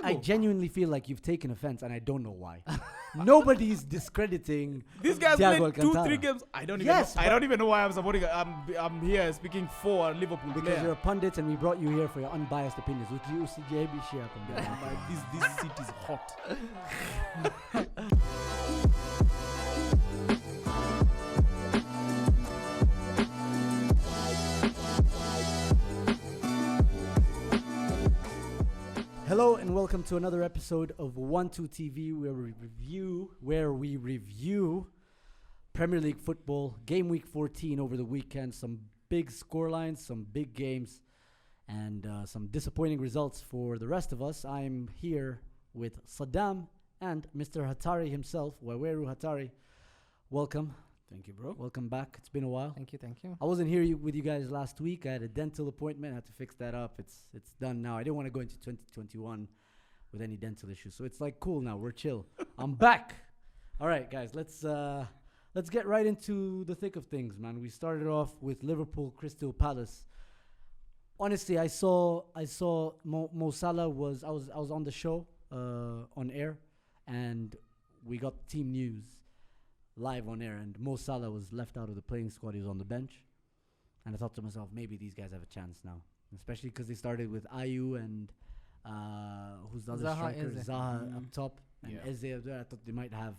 I genuinely feel like you've taken offense, and I don't know why. Nobody's discrediting These guys Thiago played Alcantara. 2-3 games. I don't even know why I'm supporting. I'm here speaking for Liverpool Because you're a pundit, and we brought you here for your unbiased opinions. These seat is hot. Hello and welcome to another episode of OneTwo Tv, where we review Premier League football, game week 14 over the weekend. Some big scorelines, some big games, and some disappointing results for the rest of us. I'm here with Saddam and Mr. Hatari himself, Waweru Hatari. Welcome. Thank you, bro. Welcome back. It's been a while. Thank you. I wasn't here with you guys last week. I had a dental appointment. I had to fix that up. It's done now. I didn't want to go into 2021 with any dental issues. So it's like cool now. We're chill. I'm back. All right, guys. Let's get right into the thick of things, man. We started off with Liverpool Crystal Palace. Honestly, I saw Mo Salah was I was on the show on air, and we got team news live on air, and Mo Salah was left out of the playing squad. He was on the bench, and I thought to myself, maybe these guys have a chance now, especially because they started with Ayew and who's the other striker, Zaha up top, and Eze up there. I thought they might have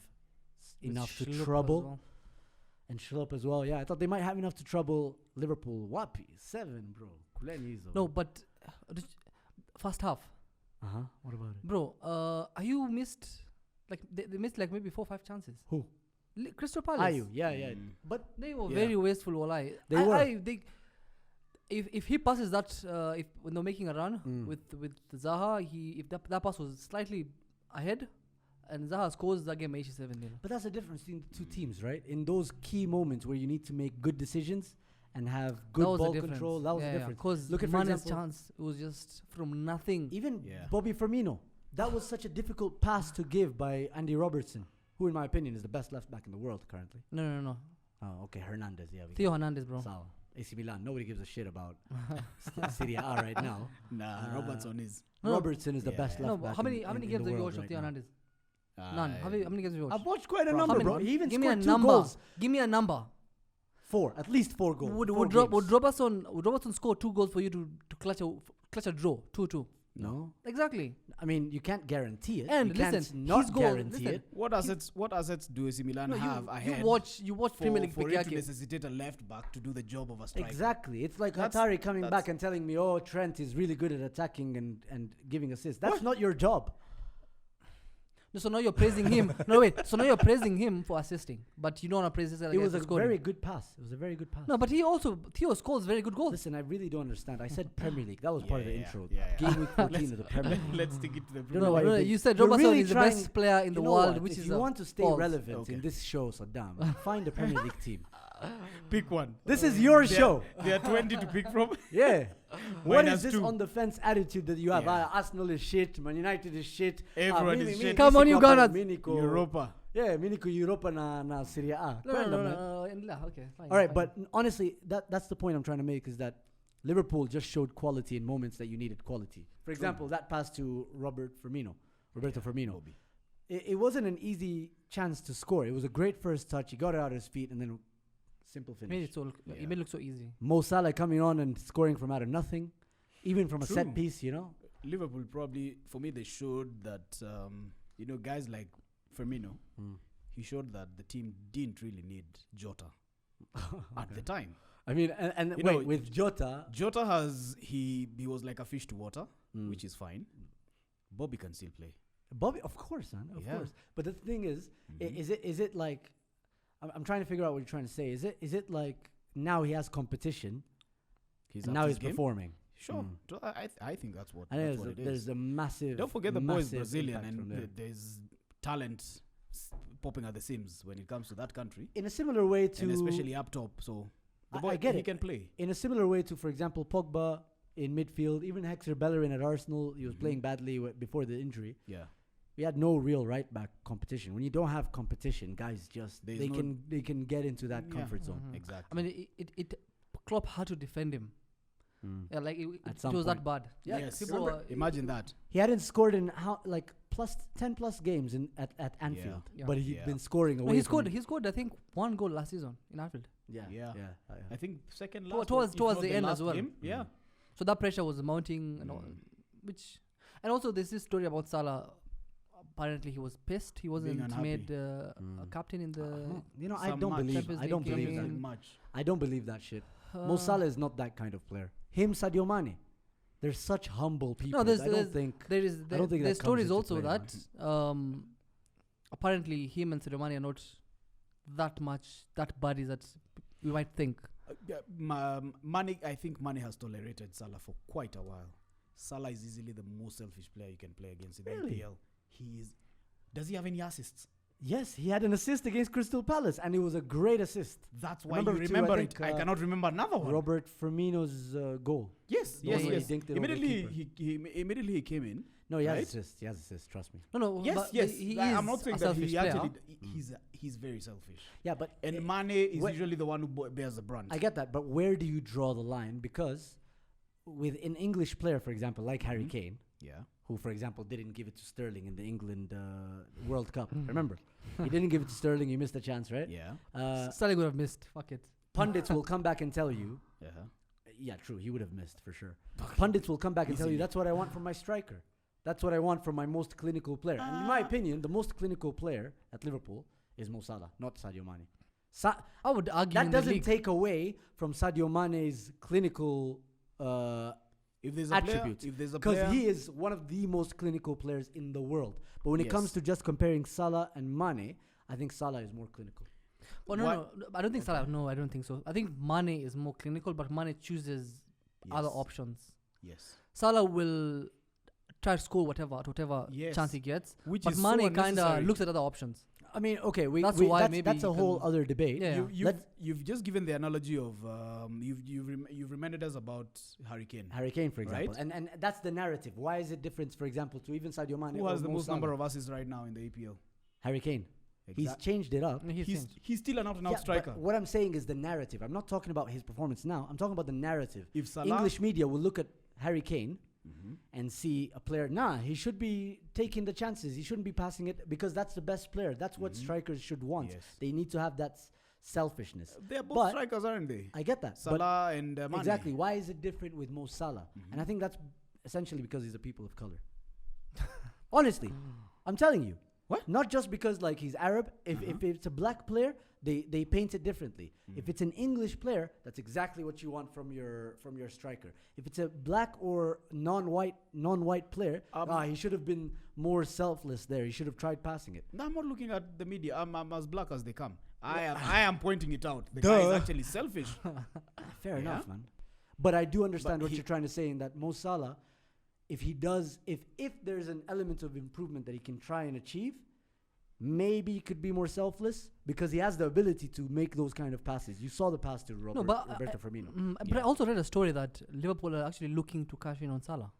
enough to trouble, and Schlupp as well. Yeah, I thought they might have enough to trouble Liverpool. Wapi 7, bro. No, but first half. What about it, bro? Ayew missed they missed like maybe 4 or 5 chances. Who? Crystal Palace. Ayew, yeah. But they were very wasteful. Walai. They were. If he passes that, when they're making a run with Zaha, if that pass was slightly ahead, and Zaha scores that game 87-0. But that's the difference between the two teams, right? In those key moments where you need to make good decisions and have good ball control, that was the difference. Because look at Mane's chance, it was just from nothing. Even Bobby Firmino, that was such a difficult pass to give by Andy Robertson, who in my opinion is the best left back in the world currently. No. Oh, okay, Hernandez, yeah. Theo Hernandez, bro. Salah. AC Milan, nobody gives a shit about Serie A right now. Robertson is. Robertson is the best left back. How many games have you watched of Theo Hernandez? None. How many games have you watched? I've watched quite a number, bro. He even scored 2 goals. Give me a number. 4, at least 4 goals. Would Robertson score 2 goals for you to clutch a draw? 2-2. No. Exactly. I mean, you can't guarantee it. And you listen, can't not guarantee it. What assets do AC Milan have ahead? You watch Premier League for it to necessitate a left back to do the job of a striker. Exactly. It's like Hatari coming back and telling me, oh, Trent is really good at attacking and giving assists. That's not your job. No, so now you're praising him. No, wait. So now you're praising him for assisting, but you don't want to praise this. It was a very good pass. No, but Theo scores very good goals. Listen, I really don't understand. I said Premier League. That was part of the intro. Game week 14 of the Premier League. Let's take it to the Premier League. No, you said Robertson is the best player in the world, which if is you want to stay relevant in this show, Saddam, find a Premier League team. Pick one. This is your show. There are 20 to pick from. Yeah. What is this 2 on the fence attitude that you have? Arsenal is shit. Man United is shit. Everyone is shit. Come on, you Gunners. Europa. Yeah, Minico Europa na Serie A. No. Okay, fine. All right, but honestly, that's the point I'm trying to make, is that Liverpool just showed quality in moments that you needed quality. For example, that pass to Roberto Firmino. It wasn't an easy chance to score. It was a great first touch. He got it out of his feet, and then simple finish. It made it look so easy. Mo Salah coming on and scoring from out of nothing, even from a set piece, Liverpool probably, for me, they showed that, guys like Firmino, he showed that the team didn't really need Jota at the time. I mean, with Jota he was like a fish to water, which is fine. Bobby can still play. Bobby, of course, man, of course. But the thing is, is it like, I'm trying to figure out what you're trying to say. Is it like now he has competition, and now he's performing? Sure, I think that's what it is. There's a massive. Don't forget the boys Brazilian, and there's talent popping at the seams when it comes to that country. In a similar way to, and especially up top, so the boy he can play. In a similar way to, for example, Pogba in midfield, even Hector Bellerin at Arsenal, he was playing badly before the injury. Yeah. We had no real right back competition. When you don't have competition, guys just they can get into that comfort zone. Exactly. I mean, Klopp had to defend him. Yeah, like it At some was that point. bad. Yeah, Yes. people Remember- are- imagine that. He hadn't scored in plus 10 plus games at Anfield, Yeah. but he'd Yeah. been scoring away. No, he from- scored. He scored. I think 1 goal last season in Anfield. Yeah, Yeah. yeah. I think second Towards- last. towards- if towards not the end as last well. game. Yeah. So that pressure was mounting, and all, which, and also there's this story about Salah. Apparently, he was pissed. He wasn't unhappy. made a captain in the. You know, I Some don't match. believe. Champions I don't League believe game. that. Much. I don't believe that shit. Mo Uh, Salah is not that kind of player. Him, Sadio Mane, they're such humble people. No, there's, I there's don't think. there is I don't think there's that comes stories into also play, that apparently him and Sadio Mane are not that buddies that we might think. Mane, I think Mane has tolerated Salah for quite a while. Salah is easily the most selfish player you can play against in the Really? EPL. He is. Does he have any assists? Yes, he had an assist against Crystal Palace, and it was a great assist. That's why Remember you too, remember I it. think, I cannot remember another one. Robert Firmino's goal. Yes, The yes, one where he yes. dinked it over the Immediately, immediately he came in. No, he has Right? assists. He has assists. Trust me. No, Yes, but yes. He I'm is not saying a that selfish he player. actually. He's very selfish. Yeah, but And Mane is wh- usually the one who bears the brunt. I get that. But where do you draw the line? Because with an English player, for example, like Harry Kane, Yeah. who, for example, didn't give it to Sterling in the England World Cup. Remember, he didn't give it to Sterling. He missed a chance, right? Yeah. Sterling would have missed. Fuck it. Pundits will come back and tell you. Yeah. Yeah, true. He would have missed for sure. Pundits will come back and tell you Easily. that's what I want from my striker. That's what I want from my most clinical player. And in my opinion, the most clinical player at Liverpool is Mo Salah, not Sadio Mane. I would argue That in the doesn't league. take away from Sadio Mane's clinical If there's a attributes. player, if there's a because player, he is one of the most clinical players in the world. But when it comes Yes. to just comparing Salah and Mane, I think Salah is more clinical. Oh, no, I don't think Salah. No, I don't think so. I think Mane is more clinical, but Mane chooses other Yes. options. Yes. Salah will try to score whatever Yes. chance he gets, Which but is Mane so kind of unnecessary. looks at other options. I mean, okay, That's why that's, maybe that's a you whole can- other debate. Yeah. You've just given the analogy of you've reminded us about Harry Kane. Harry Kane, for example. Right. And that's the narrative. Why is it different, for example, to even Sadio Mane? Who or has the Mo most Salah? number of assists right now in the EPL? Harry Kane. He's Exact- changed it up. He's still an out-and-out Yeah, striker. but what I'm saying is the narrative. I'm not talking about his performance now. I'm talking about the narrative. If Salah, English media will look at Harry Kane Mhm. and see a player. Nah, he should be taking the chances. He shouldn't be passing it because that's the best player. That's what strikers should want. Yes. They need to have that selfishness. They're both But- strikers, aren't they? I get that. But Salah and Mane. exactly. Why is it different with Mo Salah? And I think that's essentially because he's a people of color. Honestly, I'm telling you. What? Not just because like he's Arab. If it's a black player, they paint it differently. If it's an English player, that's exactly what you want from your striker. If it's a black or non-white player, he should have been more selfless there. He should have tried passing it. No, I'm not looking at the media. I'm as black as they come. I am pointing it out. The Duh. guy is actually selfish. Fair Yeah. enough, man. But I do understand But what he- you're trying to say in that Mo Salah, if there's an element of improvement that he can try and achieve, maybe he could be more selfless because he has the ability to make those kind of passes. You saw the pass to Roberto Firmino. But I also read a story that Liverpool are actually looking to cash in on Salah.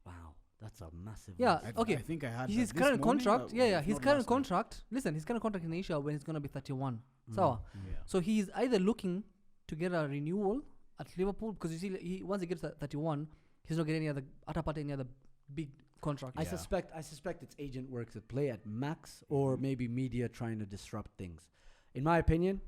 Wow, that's a massive. Yeah, move. okay. I think I had His that current this morning, contract, but yeah, if his not current last night. contract. Listen, his current contract in Asia when he's gonna be 31. Mm. Sawa. Yeah. So he's either looking to get a renewal at Liverpool because you see, once he gets 31, he's not getting any other big contract. I Yeah. suspect its agent works at play at max or maybe media trying to disrupt things. In my opinion,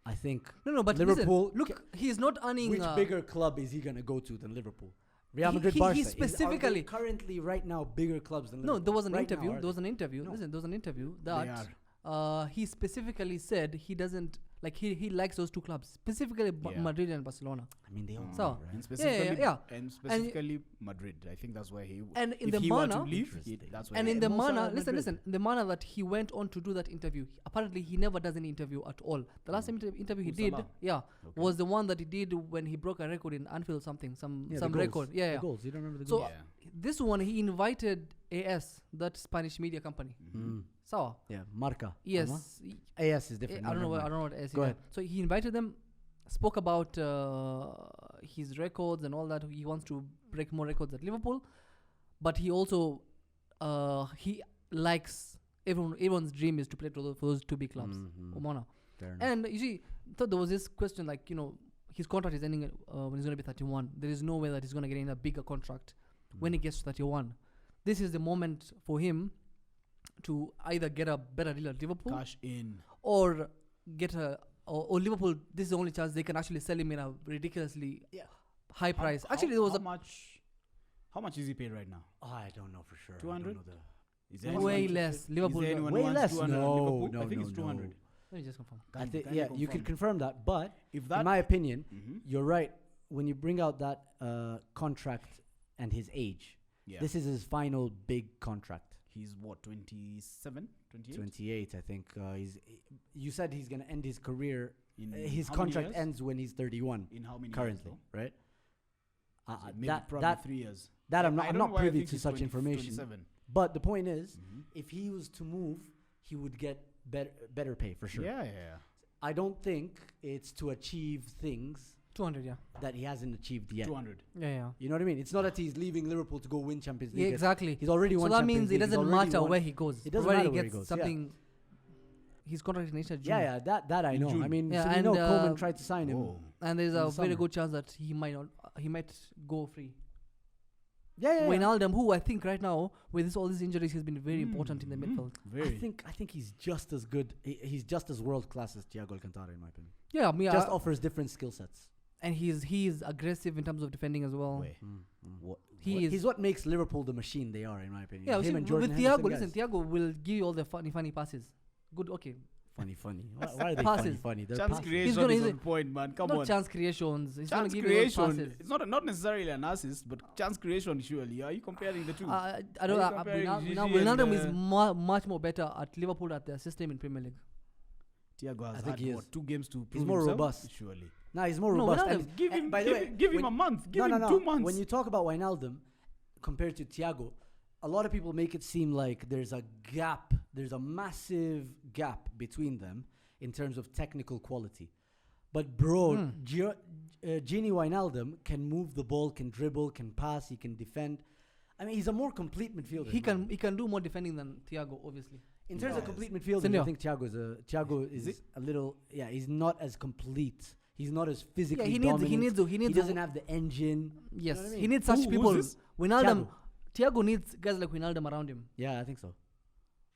I think No, but Liverpool listen, look, he's not earning. which bigger club is he gonna go to than Liverpool? Real He- Madrid, he Barca. Are they specifically- currently right now bigger clubs than No, Liverpool. there was an Right interview. now, are There was they? an interview. No. Listen, there was an interview They that he specifically said he doesn't like. He likes those two clubs, specifically Yeah. Madrid and Barcelona. I mean, they all So, know, right? And specifically, yeah. and specifically Madrid. I think that's where he. And in if the he were to manner- leave, Interesting. that's where. And he in the Mo Salah manner, at listen, Madrid. in the manner that he went on to do that interview, apparently he never does any interview at all. The last interview he Who, did, Salah? was the one that he did when he broke a record in Anfield, some Yeah, the record. goals. Yeah. The goals. You don't remember the So goals? this one he invited AS, that Spanish media company. So Yeah, Marca. yes, AS is different. I don't know never what mind. AS is. Go ahead. So he invited them, spoke about his records and all that. He wants to break more records at Liverpool, but he also he likes everyone's dream is to play for those two big clubs. Mhm. Omona. Fair enough. And you see, thought there was this question like, his contract is ending when he's going to be 31. There is no way that he's going to get in a bigger contract when he gets to 31. This is the moment for him to either get a better deal at Liverpool, Cash in. or get or Liverpool. This is the only chance they can actually sell him in a ridiculously high price. Actually, there was how much is he paid right now? Oh, I don't know for sure. 200? Is way less. Liverpool. Is there anyone way wants less. 200 No, Liverpool? no, I think no, it's 200. no. Let me just confirm. I think Can you you can confirm? confirm that, but If that, in my opinion, Mhm. you're right. When you bring out that contract and his age, Yeah. this is his final big contract. He's what, 27, 28? 28, I think. You said he's gonna end his career. In His how many contract years? ends when he's 31 In how many currently, years, right? though? So maybe That probably 3 years. that I'm I not don't know why I privy think to he's such 20 information. 27. But the point is, Mhm. if he was to move, he would get better pay for sure. Yeah. I don't think it's to achieve things 200, yeah. that he hasn't achieved yet. 200. Yeah. You know what I mean? It's not that he's leaving Liverpool to go win Champions League. Yeah, exactly. He's already So won that Champions means it League. He's doesn't already matter won- where he goes. It doesn't provided matter he where he gets goes, yeah. something. His contract is next June. Yeah, that I In know. June. I mean, Yeah, so you know and, Coleman tried to sign him. Whoa. And there's in a the very summer. good chance that he might not. He might go free. Yeah. Wijnaldum, who I think right now with all these injuries, has been very important in the Mhm. midfield. Very. I think he's just as good. He's just as world class as Thiago Alcantara, in my opinion. Yeah, I mean, Just offers different skill sets. and he's aggressive in terms of defending as well. Way. What? He's what makes Liverpool the machine they are, in my opinion. yeah. Him See, and Jordan with Henderson, Thiago, guys. listen, Thiago will give you all the funny passes. Good, okay. Funny. Why are they Passes. funny? They're Chance passes. creation gonna- is he's on point, man. Come Not on. chance creations. He's gonna Chance give you those creation. passes. It's not necessarily an assist, but chance creation surely. Are you comparing the two? I Are don't you know. comparing Gigi Wijnaldum and, is much more better at Liverpool at their system in Premier League. Thiago has I think had he is. what, 2 games to prove He's more himself? robust. Surely. Nah, he's more No, robust. Wijnaldum- And- Give and him, by the way, give him when- a month. Give no, him no. 2 months. When you talk about Wijnaldum compared to Thiago, a lot of people make it seem like there's a gap. There's a massive gap between them in terms of technical quality. But bro, Gini Wijnaldum can move the ball, can dribble, can pass, he can defend. I mean, he's a more complete midfielder. He man. can do more defending than Thiago, obviously. In terms of Yes. complete midfielders, I Senor. think Thiago is a little. Yeah, he's not as complete. He's not as physically Yeah, he dominant. needs. He doesn't have the engine. Yes, know what I he mean? needs such Who's people. this? Wijnaldum, Thiago needs guys like Wijnaldum around him. Yeah, I think so.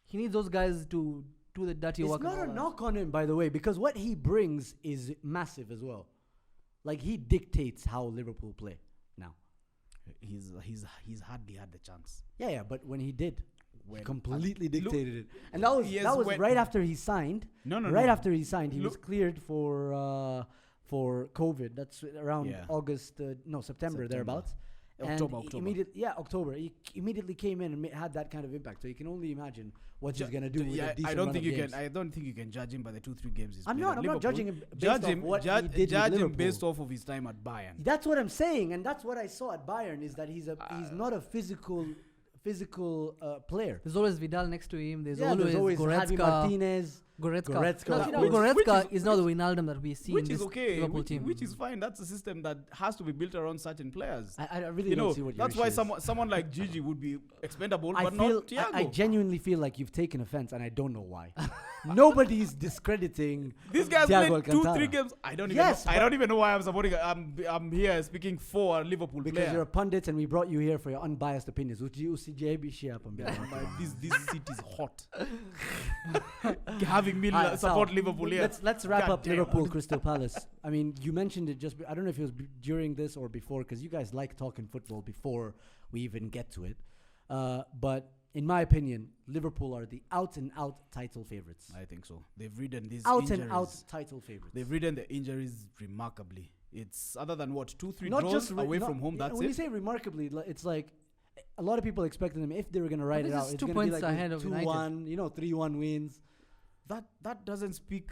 He needs those guys to do the dirty It's work. and not all a that. knock on him, by the way, because what he brings is massive as well. Like he dictates how Liverpool play now. He's hardly had the chance. Yeah, but when he did, he When- completely look, dictated it, and that was yes, right when- after he signed. No. Right after he signed, he was Look- cleared for COVID. That's around Yeah. September thereabouts. October. October. He immediately came in and had that kind of impact. So you can only imagine what he's gonna do. With a decent I don't run think of you games. can. I don't think you can judge him by the 2-3 games he's I'm played not. at I'm not Liverpool. judging him based Judge off him. what he Judge, did with judge him Liverpool. based off of his time at Bayern. That's what I'm saying, and that's what I saw at Bayern is that he's not a physical player. There's always Vidal next to him. There's There's always Javi Goretzka. Goretzka. Goretzka. No, No, which- Goretzka is not the Wijnaldum that we see in Which this is okay. Liverpool team. Which is fine. That's a system that has to be built around certain players. I really You don't know, see what your that's why issue is. someone like Gigi would be expendable, I but feel not Thiago. I genuinely feel like you've taken offense, and I don't know why. Nobody's discrediting These guys Thiago played 2-3 Alcantara. games. I don't Yes, even know why I'm supporting. I'm here speaking for a Liverpool because player. you're a pundit, and we brought you here for your unbiased opinions. this seat is hot. Having me Alright, support Sal, Liverpool here. Let's wrap God up damn. Liverpool Crystal Palace. I mean, you mentioned it I don't know if it was during this or before, because you guys like talking football before we even get to it. But in my opinion, Liverpool are the out-and-out title favorites. I think so. They've ridden these Out-and-out title favorites. They've ridden the injuries remarkably. It's other than what 2-3 Not draws just away from home. That's when it. you say remarkably, it's like a lot of people expected them if they were going to write it this out. is It's 2 going to be points like ahead of 2-1, 3-1 wins. That doesn't speak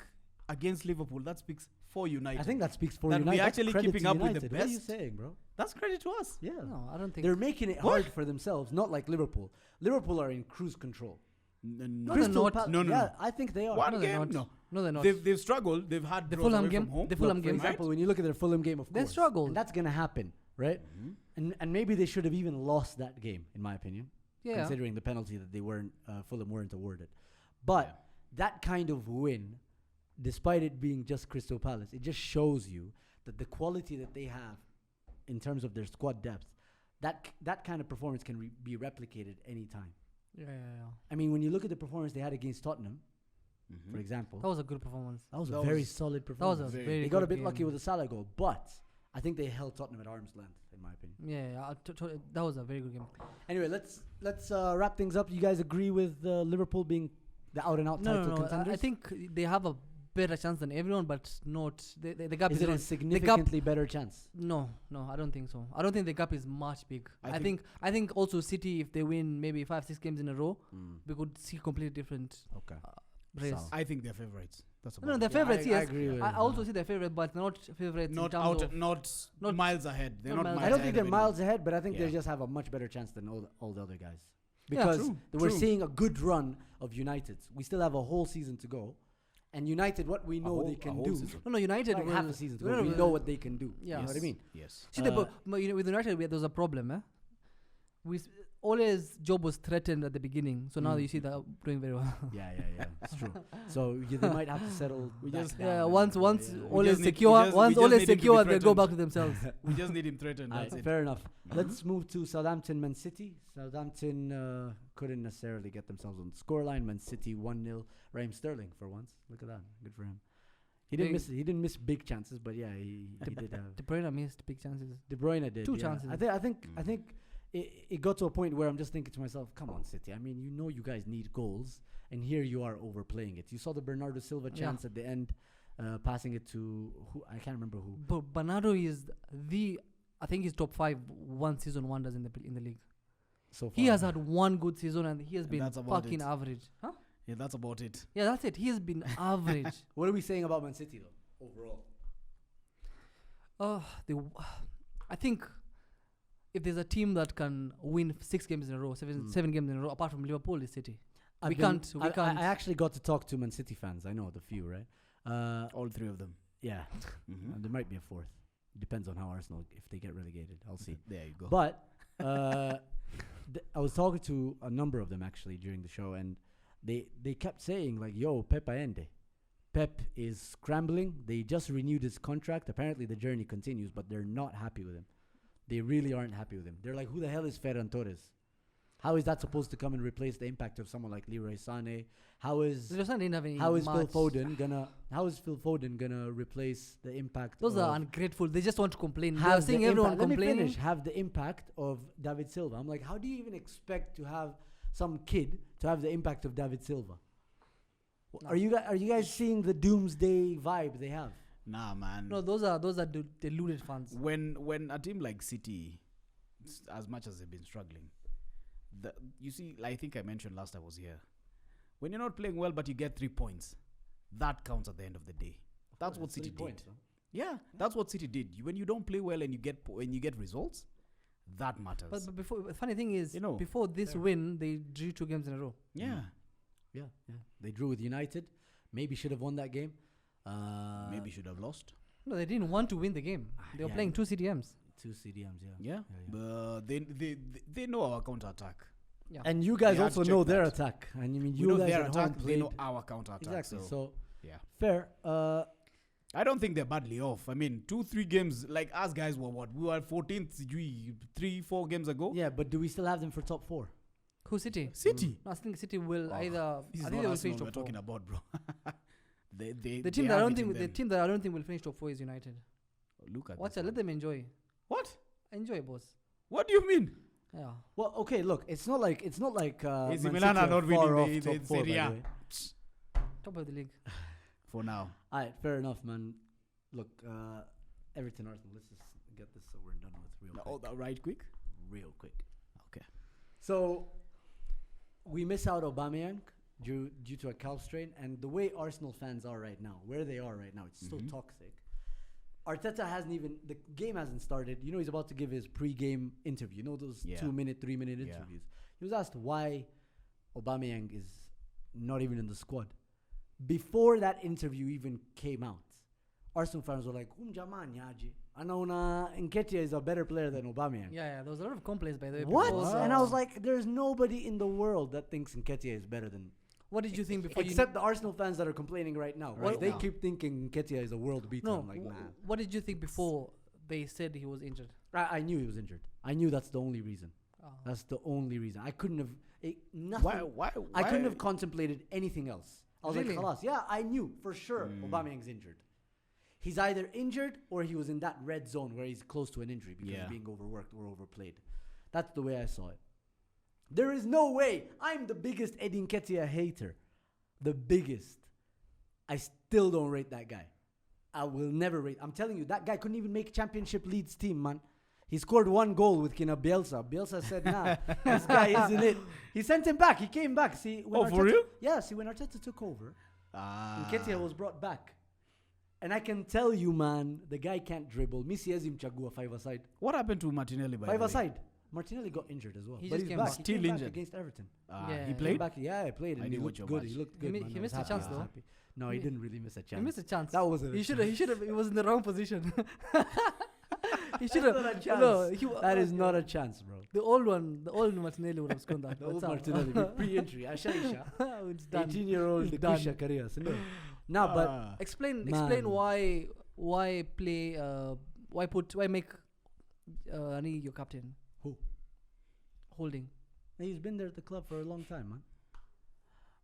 against Liverpool. That speaks for United. I think that speaks for That United. we're That's actually credit keeping to up with the United. What are you best. saying, bro? that's credit to us. Yeah. No, I don't think. They're making it hard for themselves, not like Liverpool. Liverpool are in cruise control. No, they're not. No. Yeah, I think they are. One No, they're game, not. no. No, they're not. They've struggled. They've had The draws Fulham away game- from home. the Fulham For game. example, when you look at their Fulham game, of They course, struggled. and that's gonna happen, right? And maybe they should have even lost that game, in my opinion, Yeah. considering the penalty that they weren't Fulham weren't awarded. But that kind of win, despite it being just Crystal Palace, it just shows you that the quality that they have in terms of their squad depth, that kind of performance can be replicated anytime. Yeah. I mean, when you look at the performance they had against Tottenham, for example, That was a good performance. that was a very solid That was performance. a Very- very They got a good bit game. lucky with the Salah goal, but I think they held Tottenham at arm's length, in my opinion. That was a very good game. Anyway, let's wrap things up. You guys agree with Liverpool being the out and out title No. contenders? I think they have a better chance than everyone, but not the gap is is it a not. significantly better chance? No, I don't think so. I don't think the gap is much big. I I think also City, if they win maybe 5-6 games in a row, we could see completely different Okay. race. Solid. I think they're favorites. That's No, about they're it. favorites. I Yes, agree with I you. also see they're favorite, but not favorites Not in terms out, of not miles ahead. They're not not miles miles I don't ahead think they're of miles ahead, but I think they Yeah. just have a much better chance than all the other guys. Yeah, Because true, we're true. seeing a good run of United. We still have a whole season to go. And United, what we know they can do, No, United like will half a season to no, go, no, we no, know what they can do. Yeah. You know what I mean? Yes. See, with United, there was a problem. Always job was threatened at the beginning, so now you see they're doing very well. Yeah, it's true. So they might have to settle. We back just- down Yeah, and- once yeah. Ole We is just need- secure, we just- once we just Ole is need him to be secure, they go threatened. back to themselves. We just need him threatened. Alright, That's it. fair enough. Let's move to Southampton, Man City. Southampton couldn't necessarily get themselves on the scoreline. Man City 1-0. Raheem Sterling for once. Look at that. Good for him. He didn't miss big chances, but yeah, he did have. De Bruyne missed big chances. De Bruyne did. Two yeah. chances. I think it got to a point where I'm just thinking to myself, come on, City. I mean, you guys need goals, and here you are overplaying it. You saw the Bernardo Silva Yeah. chance at the end, passing it to who I can't remember who. But Bernardo is I think he's top 5 one season wonders in the league. So far. He has had one good season and he has And been that's about fucking it. average. Huh? Yeah, that's about it. Yeah, that's it. He has been average. What are we saying about Man City though overall? I think if there's a team that can win 6 games in a row, 7 games in a row, apart from Liverpool, is City. We can't. I actually got to talk to Man City fans. I know the few, right? All three of them. Yeah, Mhm. there might be a fourth. Depends on how Arsenal, if they get relegated. I'll see. There you go. But I was talking to a number of them actually during the show, and they kept saying like, "Yo, Pep aende." Pep is scrambling. They just renewed his contract. Apparently, the journey continues, but they're not happy with him. They really aren't happy with him. They're like, "Who the hell is Ferran Torres? How is that supposed to come and replace the impact of someone like Leroy Sané? How is didn't have any Phil match. Foden gonna replace the impact? Those of are ungrateful. They just want to complain. They're have seeing the everyone impact- let me complaining. finish. Have the impact of David Silva. I'm like, how do you even expect to have some kid to have the impact of David Silva? No. Are you guys seeing the doomsday vibe they have? Nah, man. No, those are deluded fans. When a team like City, as much as they've been struggling, you see, like I think I mentioned last I was here, when you're not playing well but you get 3 points, that counts at the end of the day. That's what City did. Yeah, that's what City did. When you don't play well and you get results, that matters. But before, the funny thing is, You know, before this win, they drew 2 games in a row. yeah, Yeah. They drew with United. Maybe should have won that game. maybe should have lost. No, they didn't want to win the game. They were Yeah, playing 2 CDMs. 2 CDMs. Yeah. Yeah, yeah. but they know our counter attack. Yeah. And you guys They had also to know check their that. attack. And I mean, We you know guys their at attack. home They played know our counter attack. exactly. So yeah. fair. I don't think they're badly off. I mean, 2-3 games, like us guys were what? We were 14th 3-4 games ago. Yeah, but do we still have them for top 4? Who City? City. No, I think City will Oh, either. This I is think not they will Arsenal finish we're top 4. talking about, bro. The team that I don't think will finish top 4 is United. Look at Watch this out, let one. them enjoy. What? Enjoy, boss. What do you mean? Yeah. Well, okay. Look, it's not like AC Man Milan City are not far winning off the top 4, by Serie the A. way. Top of the league. For now. All right, fair enough, man. Look, Everton Arsenal. Let's just get this so we're done with real quick. Right quick? Real quick. Okay. So we miss out Aubameyang due to a calf strain, and the way Arsenal fans are right now, where they are right now, it's so toxic. Arteta the game hasn't started. You know, he's about to give his pre-game interview. You know, those 2-minute, 3-minute Yeah. interviews. He was asked why Aubameyang is not even in the squad. Before that interview even came out, Arsenal fans were like, Nketiah is a better player than Aubameyang. Yeah, there was a lot of complaints by the way. What? because, And I was like, there's nobody in the world that thinks Nketiah is better than What did you think before? Except the Arsenal fans that are complaining right now. Right They now. keep thinking Nketiah is a world beater. No. I'm like, man. What did you think before they said he was injured? I knew he was injured. I knew that's the only reason. Oh. That's the only reason. I couldn't have nothing. Why? I couldn't have contemplated anything else. I was Really? like, Khalas. Yeah, I knew for sure Aubameyang's injured. He's either injured or he was in that red zone where he's close to an injury because of being overworked or overplayed. That's the way I saw it. There is no way. I'm the biggest Eddie Nketiah hater. The biggest. I still don't rate that guy. I will never rate. I'm telling you, that guy couldn't even make championship Leeds team, man. He scored 1 goal with Kina Bielsa. Bielsa said, nah, this guy isn't it. He sent him back. He came back. See, when for real? Yeah, see, when Arteta took over, Nketiah was brought back. And I can tell you, man, the guy can't dribble. Missy Ezim Chagua, 5-a-side. What happened to Martinelli, by the way? 5-a-side. Martinelli got injured as well. He but just he's came back. back. He Still came back injured. against Everton. Yeah. He Came played? back, yeah, he played. I And he didn't looked watch good. your He match. looked He good. mi- man. he I missed was a happy. chance, I was though. happy. No, he didn't really miss a chance. He missed a chance. That wasn't He a should chance. have. He was in the wrong position. He should That's not a have. chance. No, That is not a chance, bro. The old Martinelli would have scored that. The old What's up? Martinelli with pre-injury. Ashaisha. It's done. 18-year-old It's done. Kusha career. No, but Explain Man. why play why make Ani your captain? Who? Holding. he's been there at the club for a long time, man.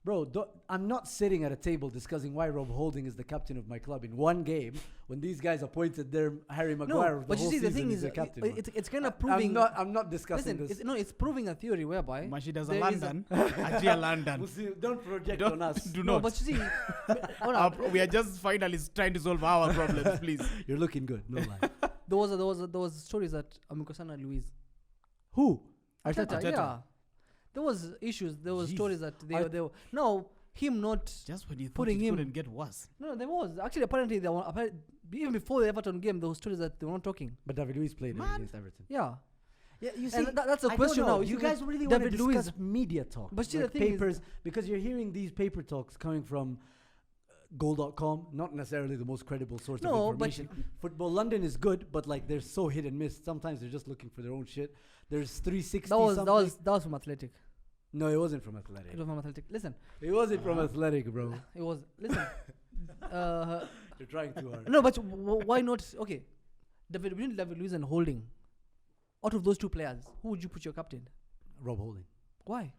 Bro, I'm not sitting at a table discussing why Rob Holding is the captain of my club in one game when these guys appointed their Harry Maguire. No, but you see, the thing is, the captain, it's kind of proving. I'm not discussing Listen, this. it's proving a theory whereby. Mashi does a there is London. Ajia London. Don't project Don't- on us. Do No, not. but you see, We are just finally trying to solve our problems, please. You're looking good. No lie. there was stories that Amikosana Luis. Who? Arteta, Arteta. yeah. There was issues. There was Jeez. stories that they were no him not. Just when you thought Putting it him- couldn't get worse. No, there was actually apparently there were even before the Everton game there were stories that they were not talking. But David Luiz played Man. against Everton. Yeah, Yeah, you see, and that's a I question don't know. now. You see, guys really want to David discuss Luiz. media talk, But see, like the thing is- papers, because you're hearing these paper talks coming from Goal.com, not necessarily the most credible source No, of but information. Football London is good, but like they're so hit and miss. Sometimes they're just looking for their own shit. There's 360 That was something. that was from Athletic. No, it wasn't from Athletic. It was from Athletic. Listen, It wasn't from Athletic, bro. it was. Listen. You're trying too hard. No, but why not? Okay, between David Luiz and Holding, out of those two players, who would you put your captain? Rob Holding. Why?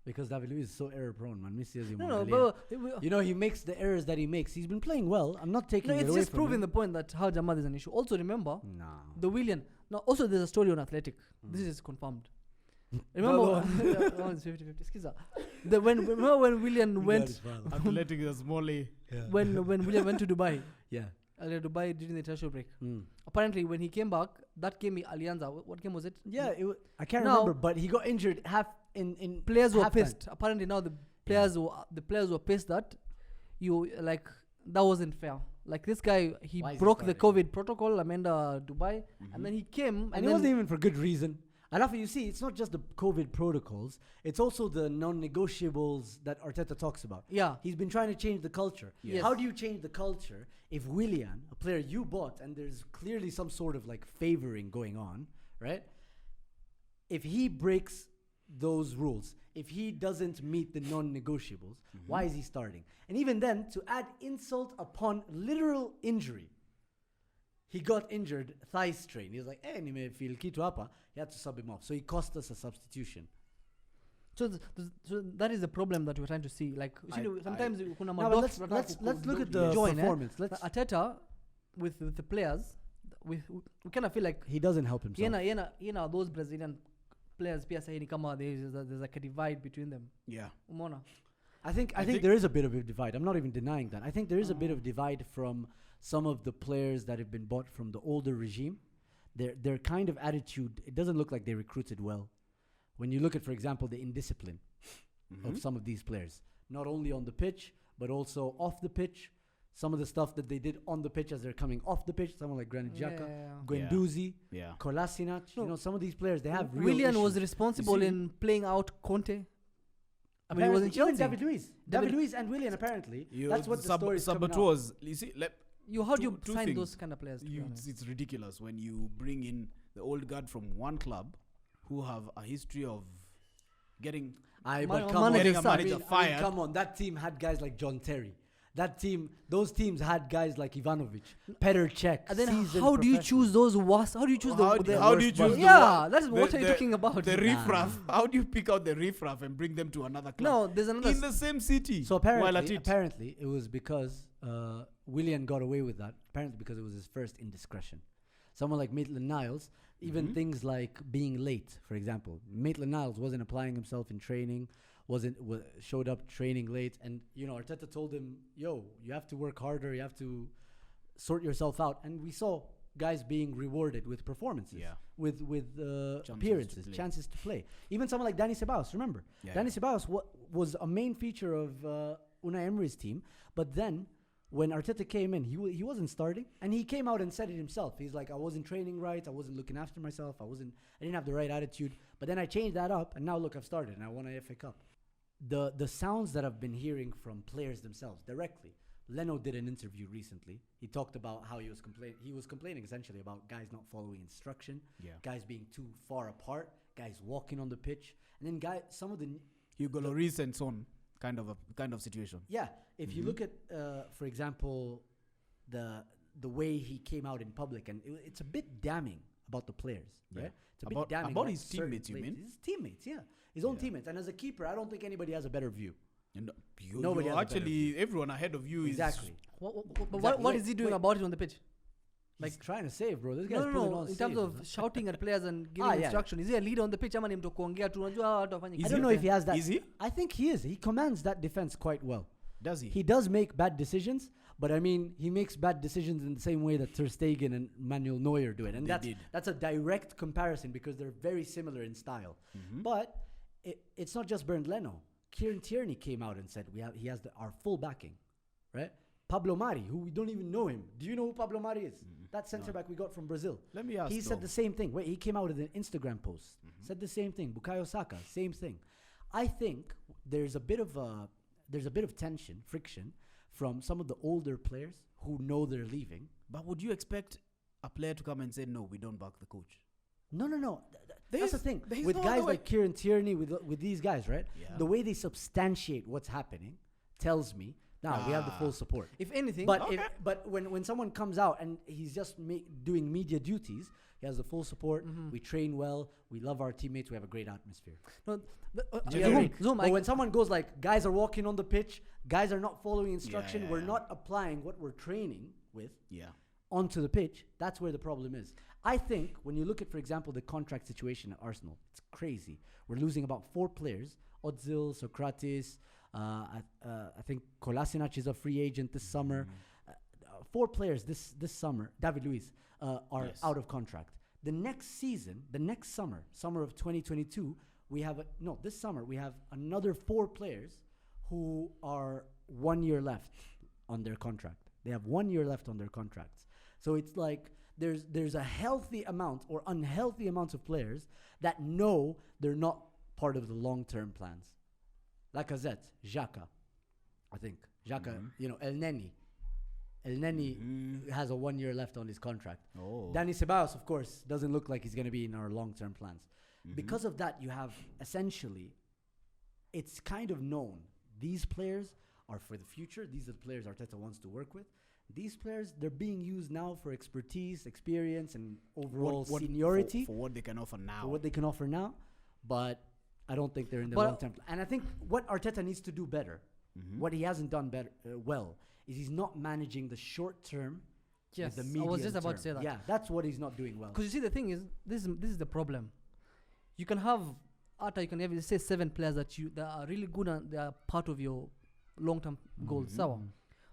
Because David Luiz is so error prone, man. No, but You know, he makes the errors that he makes. He's been playing well. I'm not taking no, it it's away just from proving him. the point that how Jamad is an issue. Also, remember No. the Willian. Now, also there's a story on Athletic. This is confirmed. Remember, Go no, it's 50-50. Skiza. Remember when Willian went Athletic is Molly. when Willian went to Dubai. Yeah. Dubai during the international break. Mm. Apparently, when he came back, that game Alianza. What game was it? Yeah, I can't Now- remember, but he got injured in Players were halftime. pissed. Apparently, now the players were pissed that that wasn't fair. Like this guy, he Why is he broke the starting? COVID protocol. Amanda Dubai, and then he came, And it wasn't even for good reason. And after you see, it's not just the COVID protocols, it's also the non-negotiables that Arteta talks about. yeah, He's been trying to change the culture. Yes. How do you change the culture if Willian, a player you bought, and there's clearly some sort of like favoring going on, right? If he breaks those rules, if he doesn't meet the non-negotiables, why is he starting? And even then, to add insult upon literal injury, he got injured thigh strain. He was like, "Eh, nimefeel kitu hapa." He had to sub him off, so he cost us a substitution. so that is the problem that we're trying to see. Like sometimes kuna No, but let's look at the join, performance. Let's. Arteta with the players, we kind of feel like He doesn't help himself. yena those Brazilian players pia sahi ni kama there's like a divide between them. Yeah. Umeona? I think think- there is a bit of a divide. I'm not even denying that. I think there is a bit of divide from some of the players that have been bought from the older regime. Their kind of attitude, it doesn't look like they recruited well. When you look at, for example, the indiscipline of some of these players, not only on the pitch, but also off the pitch. Some of the stuff that they did on the pitch as they're coming off the pitch, someone like Granit Xhaka, Yeah. Guendouzi, Yeah. Kolasinac, No. you know, some of these players, they have real Willian was issues. responsible see- in playing out Conte. When he was in Apparently, even Chelsea. David Luiz. David Luiz and Willian, apparently. That's what the story is coming out. Saboteurs. You see, How do you Two sign things. those kind of players? To be honest? it's ridiculous when you bring in the old guard from one club who have a history of getting But come on. Getting a start. manager fired. Come on, that team had guys like John Terry. Those teams had guys like Ivanovic, Petr Cech. And then seasoned how do you professionals. choose those worst? How do you choose How the do you worst choose ones? the Yeah, worst? that's what are you talking about? The Nah. riffraff. How do you pick out the riffraff and bring them to another club? No, there's another. In the same city. So while at apparently, it was because Willian got away with that. Apparently, because it was his first indiscretion. Someone like Maitland-Niles, even things like being late, for example. Maitland-Niles wasn't applying himself in training, showed up training late, and Arteta told him, "Yo, you have to work harder. You have to sort yourself out." And we saw guys being rewarded with performances, with appearances, chances to play. Even someone like Dani Ceballos. Remember, Dani Ceballos was a main feature of Unai Emery's team, but then when Arteta came in, he wasn't starting, and he came out and said it himself. He's like, I wasn't training right, I wasn't looking after myself, I didn't have the right attitude. But then I changed that up, and now look, I've started, and I won a FA Cup. The sounds that I've been hearing from players themselves directly. Leno did an interview recently. He talked about how he was complaining essentially about guys not following instruction, guys being too far apart, guys walking on the pitch, and then some of the Hugo Lloris and Son kind of situation. Yeah, if you look at, for example, the way he came out in public, and it's a bit damning about the players, right? It's a bit damning about his teammates. You mean his teammates? Yeah, his own teammates. And as a keeper, I don't think anybody has a better view. Nobody actually, everyone ahead of you exactly. What is he doing about it on the pitch? Like trying to save, bro. This guy's no. In terms of shouting at players and giving instruction, is he a leader on the pitch? I don't know if he has that. Is he? I think he is. He commands that defense quite well. Does he? He does make bad decisions, but I mean, he makes bad decisions in the same way that Ter Stegen and Manuel Neuer do it. And that's a direct comparison because they're very similar in style. But it's not just Bernd Leno. Kieran Tierney came out and said he has our full backing, right? Pablo Mari, who we don't even know him. Do you know who Pablo Mari is? That centre back we got from Brazil. Let me ask. He said the same thing. He came out with an Instagram post. Said the same thing. Bukayo Saka, same thing. I think there's a bit of tension, friction from some of the older players who know they're leaving. But would you expect a player to come and say, "No, we don't back the coach"? No. That's the thing. With no guys like Kieran Tierney, with these guys, right? Yeah. The way they substantiate what's happening tells me we have the full support. If anything, but when someone comes out and he's just doing media duties, he has the full support. We train well. We love our teammates. We have a great atmosphere. But when someone goes like, guys are walking on the pitch, guys are not following instruction, we're not applying what we're training with onto the pitch, that's where the problem is. I think when you look at, for example, the contract situation at Arsenal, it's crazy. We're losing about 4 players. Ozil, Socrates, I think Kolasinac is a free agent this summer. 4 players this summer, David Luiz, are out of contract. The next season, summer of 2022, this summer we have another 4 players who are 1 year left on their contract. They have 1 year left on their contracts. So it's like there's a healthy amount or unhealthy amounts of players that know they're not part of the long-term plans. Lacazette, Xhaka, I think. Xhaka, El Neni. El Neni has a 1 year left on his contract. Dani Ceballos, of course, doesn't look like he's going to be in our long-term plans. Because of that, you have essentially, it's kind of known. These players are for the future. These are the players Arteta wants to work with. These players, they're being used now for expertise, experience, and overall seniority. For what they can offer now. For what they can offer now. But I don't think they're in the long-term plan. And I think what Arteta needs to do better, what he hasn't done better well, is he's not managing the short term. Yes, the medium I was just about term. to say that. Yeah, that's what he's not doing well. Because you see, the thing is, this is the problem. You can have, you can have, say, 7 players that are really good and they are part of your long-term goals.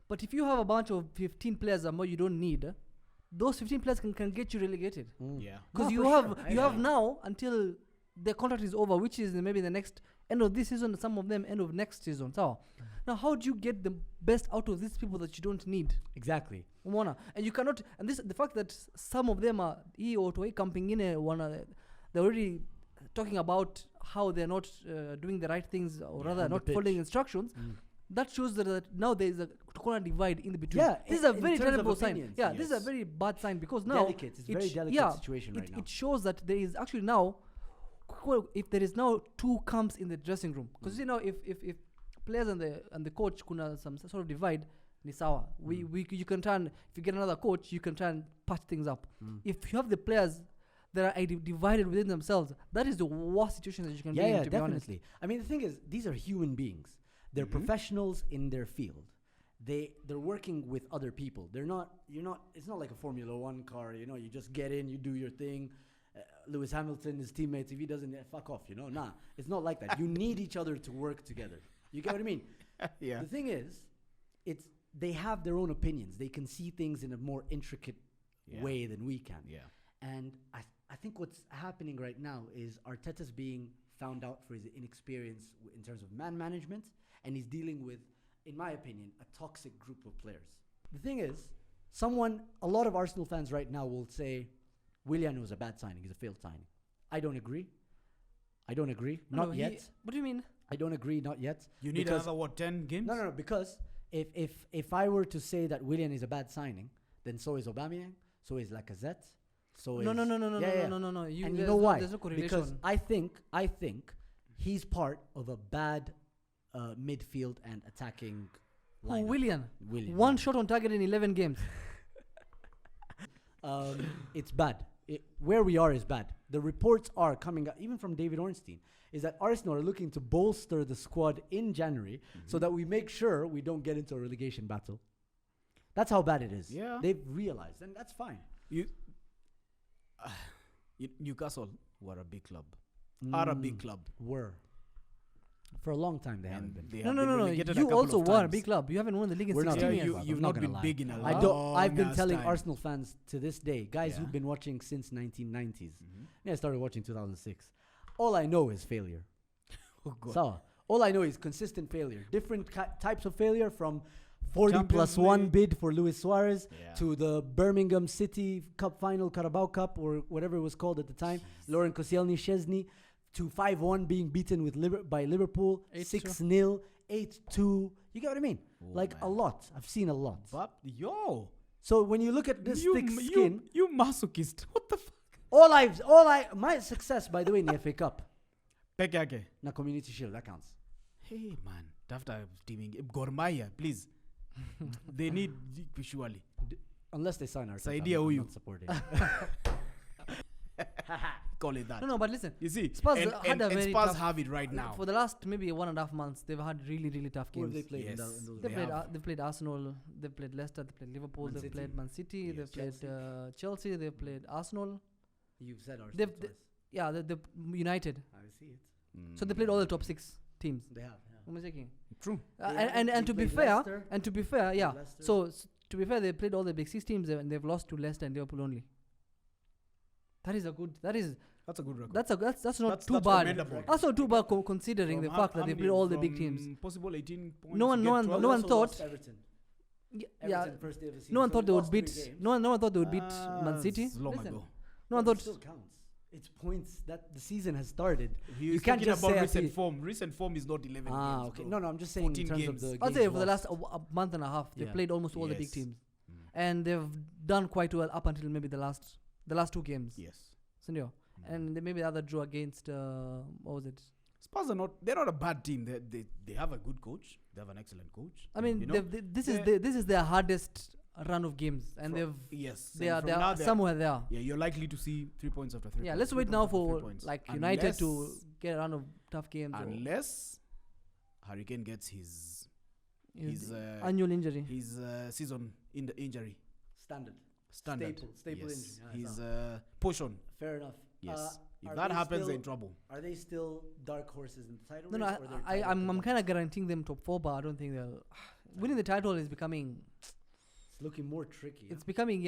But if you have a bunch of 15 players that more you don't need, those 15 players can get you relegated. Yeah. Because you have now until the contract is over, which is maybe the next end of this season, some of them end of next season. So now how do you get the best out of these people that you don't need? Exactly. And you cannot, and the fact that some of them are camping in they're already talking about how they're not doing the right things, or rather not following instructions. That shows that now there is a corner divide in the between. Yeah, this is a very terrible sign. Yeah, this is a very bad sign because now it's a very delicate situation right now. It shows that there is actually now if there is now two camps in the dressing room, because you know if players and the coach kuna some sort of divide, ni sawa. You can try and, if you get another coach, you can try and patch things up. If you have the players that are divided within themselves, that is the worst situation that you can be in. Yeah, to be honest. definitely. I mean, the thing is, these are human beings. They're professionals in their field. They're working with other people. It's not like a Formula One car, you know, you just get in, you do your thing. Lewis Hamilton, his teammates, if he doesn't, fuck off, you know. Nah, it's not like that. You need each other to work together. You get what I mean? Yeah. The thing is, they have their own opinions. They can see things in a more intricate way than we can. Yeah. And I think what's happening right now is Arteta's being found out for his inexperience in terms of man management, and he's dealing with, in my opinion, a toxic group of players. The thing is, a lot of Arsenal fans right now will say, Willian was a bad signing, he's a failed signing. I don't agree. Not yet. What do you mean? I don't agree, not yet. You need another, 10 games? No, because if I were to say that Willian is a bad signing, then so is Aubameyang, so is Lacazette, so is... No. And you know there's why? There's no correlation. Because I think he's part of a bad midfield and attacking lineup. Willian. One shot on target in 11 games. It's bad. Where we are is bad. The reports are coming out, even from David Ornstein, is that Arsenal are looking to bolster the squad in January so that we make sure we don't get into a relegation battle. That's how bad it is. Yeah. They've realized, and that's fine. Newcastle were a big club. Are a big club. Were. For a long time they haven't been. They No. have been relegated a You couple also of were a times. big club. You haven't won the league in We're not 16 gonna- years. You've I'm not not been gonna lie. big in a I've been long-ass telling time. Arsenal fans to this day, guys Yeah. who've been watching since 1990s. Yeah, I started watching 2006. All I know is failure. So, all I know is consistent failure. Different types of failure, from 40 plus 1 League. bid for Luis Suarez Yeah. to the Birmingham City Cup final, Carabao Cup, or whatever it was called at the time. Lauren Koscielny, Szczesny, to 5-1 being beaten by Liverpool, 6-0, 8-2. You get what I mean? A lot. I've seen a lot. But, So when you look at this thick skin, you masochist. What the fuck? my success, by the way, in the FA Cup, Peke yake. na Community Shield, that counts. Hey, man. After teaming Gor Mahia, please. They need surely. Unless they sign Arteta, Saidia I'm huyu. not supporting. Call it that. No, but listen. You see, Spurs and, had a and very Spurs tough- have it right now. For the last maybe 1.5 months, they've had really, really tough Who have games. they played in Yes. those They've They played, have. they've played Arsenal, they've played Leicester, they've played Liverpool, Man they've City. played Man City, Yes. they've played Chelsea, they've played Arsenal. You've said Arsenal They've- twice. Yeah, they're United. I see it. So they played all the top 6 teams. They have. What am I saying? True. And to be played fair, Leicester. yeah. Leicester. So to be fair, they played all the big 6 teams and they've lost to Leicester and Liverpool only. That's a good record. That's not too bad. commendable. That's not too bad considering the fact that they played all the big teams. Possible 18 points. No one- to no get one- 12. no one Also thought- lost Everton. Yeah, Everton first day of the season. no one So thought they they would lost 3 beat. games. No one thought they would beat Man City. It's long Listen, ago. no one But it thought. still counts. It's points that the season has started. He You is can't talking just about say recent I see- form. Recent form is not 11 games. Okay. bro. No, I'm just saying in 14 terms games. of the I'll games say for the lost. last a month and a half, they Yeah. played almost all the big Yes. teams, and they've done quite well up until maybe the last 2 games. Yes. Senor. And maybe the other drew against what was it? Spurs are not. They're not a bad team. They have a good coach. They have an excellent coach. I mean, you know, this is their hardest run of games, and yes. they and are from they now are they're- somewhere there. Yeah, you're likely to see 3 points after 3. Yeah, points, let's 3 wait points now after 3 for points. like United to get a run of tough games. Unless Hurricane gets his Annual injury. his season in the injury Standard. standard. Staple Yes. injury. Yeah, His portion. fair enough. Yes. If are that they happens, still- they're in trouble. Are they still dark horses in the title No, race? or they're I'm title kind of guaranteeing them top 4, but I don't think they'll. Winning the title is becoming. It's looking more tricky. It's becoming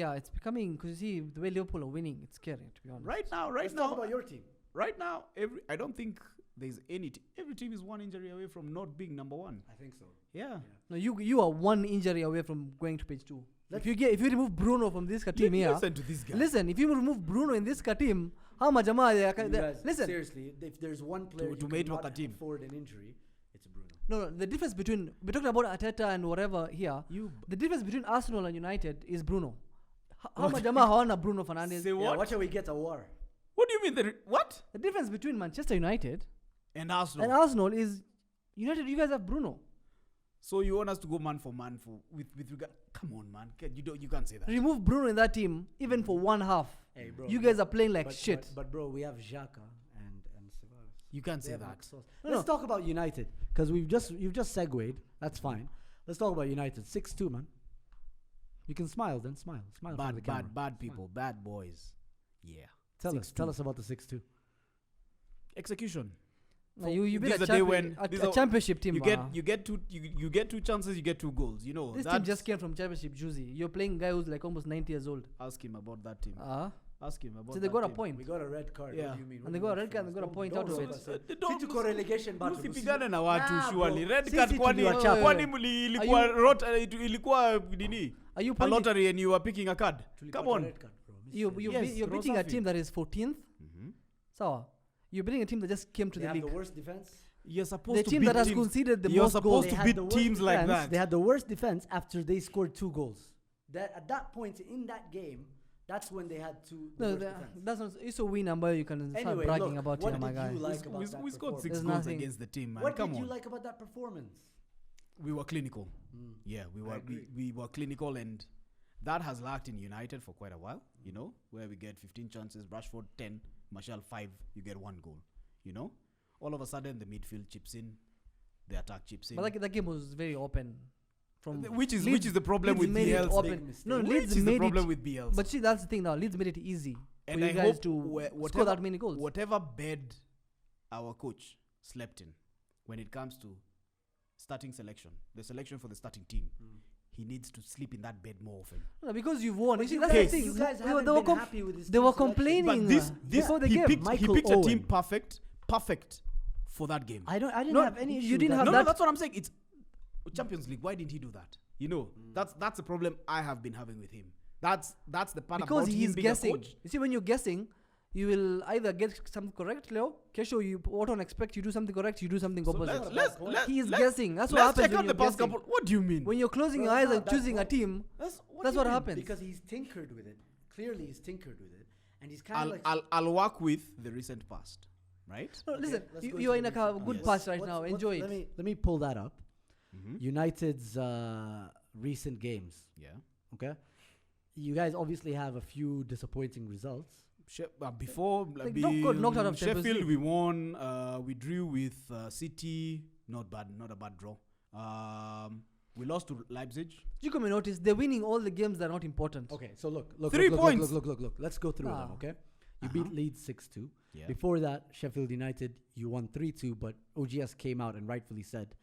because you see the way Liverpool are winning, it's scary to be honest. Right now, Let's talk about your team. right now, I don't think there's any. Every team is one injury away from not being number 1. I think so. Yeah. No, you are one injury away from going to page 2. If you remove Bruno from this team here, Listen to this guy. listen. If you remove Bruno in this team, how much am I? You guys, Listen. seriously, if there's one player To who make cannot work a team. afford an injury, it's Bruno. No, the difference between we're talking about Arteta and whatever here. The difference between Arsenal and United is Bruno. How much am I on Bruno Fernandes? Say Yeah, what? watch how we get a war. What do you mean? What? The difference between Manchester United And Arsenal. and Arsenal is United. You guys have Bruno. So you want us to go man for man with regard? Come on, man. You can't say that. Remove Bruno in that team, even for one half. Hey, bro. You guys are playing like shit. But bro, we have Xhaka and Ceballos. You can't They say have that. Max Sauce. No, Let's no. talk about United because you've just segued. That's fine. Let's talk about United. 6-2, man. You can smile then. Smile for the camera. Bad people, bad boys. Yeah. Tell us about the 6-2. Execution. No, you beat This a, is the day when- this a is championship team. You get two chances, you get 2 goals. You know This team that's- just came from championship, Juicy. You're playing a guy who's like almost 90 years old. Ask him about that team. Ask him about. So they that got a team. point. We got a red card. Yeah. What do you mean? And they got a red card, they got a point out of it. Tuko relegation battle. Usipigane na watu Nah, surely. bro. Red Sisi card kwani tuliwachapa. kwani ilikuwa ilikuwa nini? Are you A pointing? lottery and you were picking a card. Come on. Red card, bro. You're beating a team that is 14th. So you're beating a team that just came to They the have the league. worst defense. You're supposed The to team beat that has teams. conceded the You're most goals. supposed They to had beat the worst teams like defense. that. They had the worst defense after they scored 2 goals. That at that point in that game, that's when they had the No, worst defense. that's not. It's a win number. You can start Anyway, bragging look, about what it, my did guy. you like about we that we scored 6 There's goals nothing. against the team, man. What Come did you on. like about that performance? We were clinical. Yeah, we were agree. we were clinical, and that has lacked in United for quite a while. You know, where we get 15 chances, Rashford 10, Martial 5, you get 1 goal. You know, all of a sudden the midfield chips in, the attack chips in. But that game was very open. From which is Leeds- the problem Leeds with made it Bielsa. open. No, Which Leeds is the made problem it. with Bielsa. But see, that's the thing now. Leeds made it easy And for you I guys hope to score that many goals. Whatever bed our coach slept in when it comes to starting selection, the selection for the starting team, he needs to sleep in that bed more often. No, because you've won. You see, You that's guys, the thing. you guys They were- haven't they were been com- happy with his they team were selection. complaining But this before the he game. picked Michael a team Owen. perfect for that game. I didn't No, have any you issue with didn't that. have No, that- that's what I'm saying. It's Champions League. Why didn't he do that? You know, that's the problem I have been having with him. That's the part because about he him is being a guessing. coach. You see, when you're guessing, you will either get something correct, Leo. Kesho, you don't expect you do something correct, you do something So opposite. let's He is guessing. That's what let's happens check when out you're the past guessing. couple. What do you mean? When you're closing Bro, your it's eyes not and that choosing a point. team, That's that's what happens. Because he's tinkered with it. Clearly, he's tinkered with it, and he's kind of like. I'll work with the recent past, right? No, Okay, listen, let's go you are into in the a recent good Yes. patch right What's- now. what's- Enjoy let it. me pull that up. Mm-hmm. United's recent games. Yeah. Okay, you guys obviously have a few disappointing results. Before Like, don't got knocked out of Champions Sheffield, League. we won. We drew with City. Not bad. Not a bad draw. We lost to Leipzig. You come and notice they're winning all the games that are not important. Okay, so look. 3 points. Look. Let's go through them. Okay, you beat Leeds 6-2. Yeah. Before that, Sheffield United, you won 3-2, but OGS came out and rightfully said,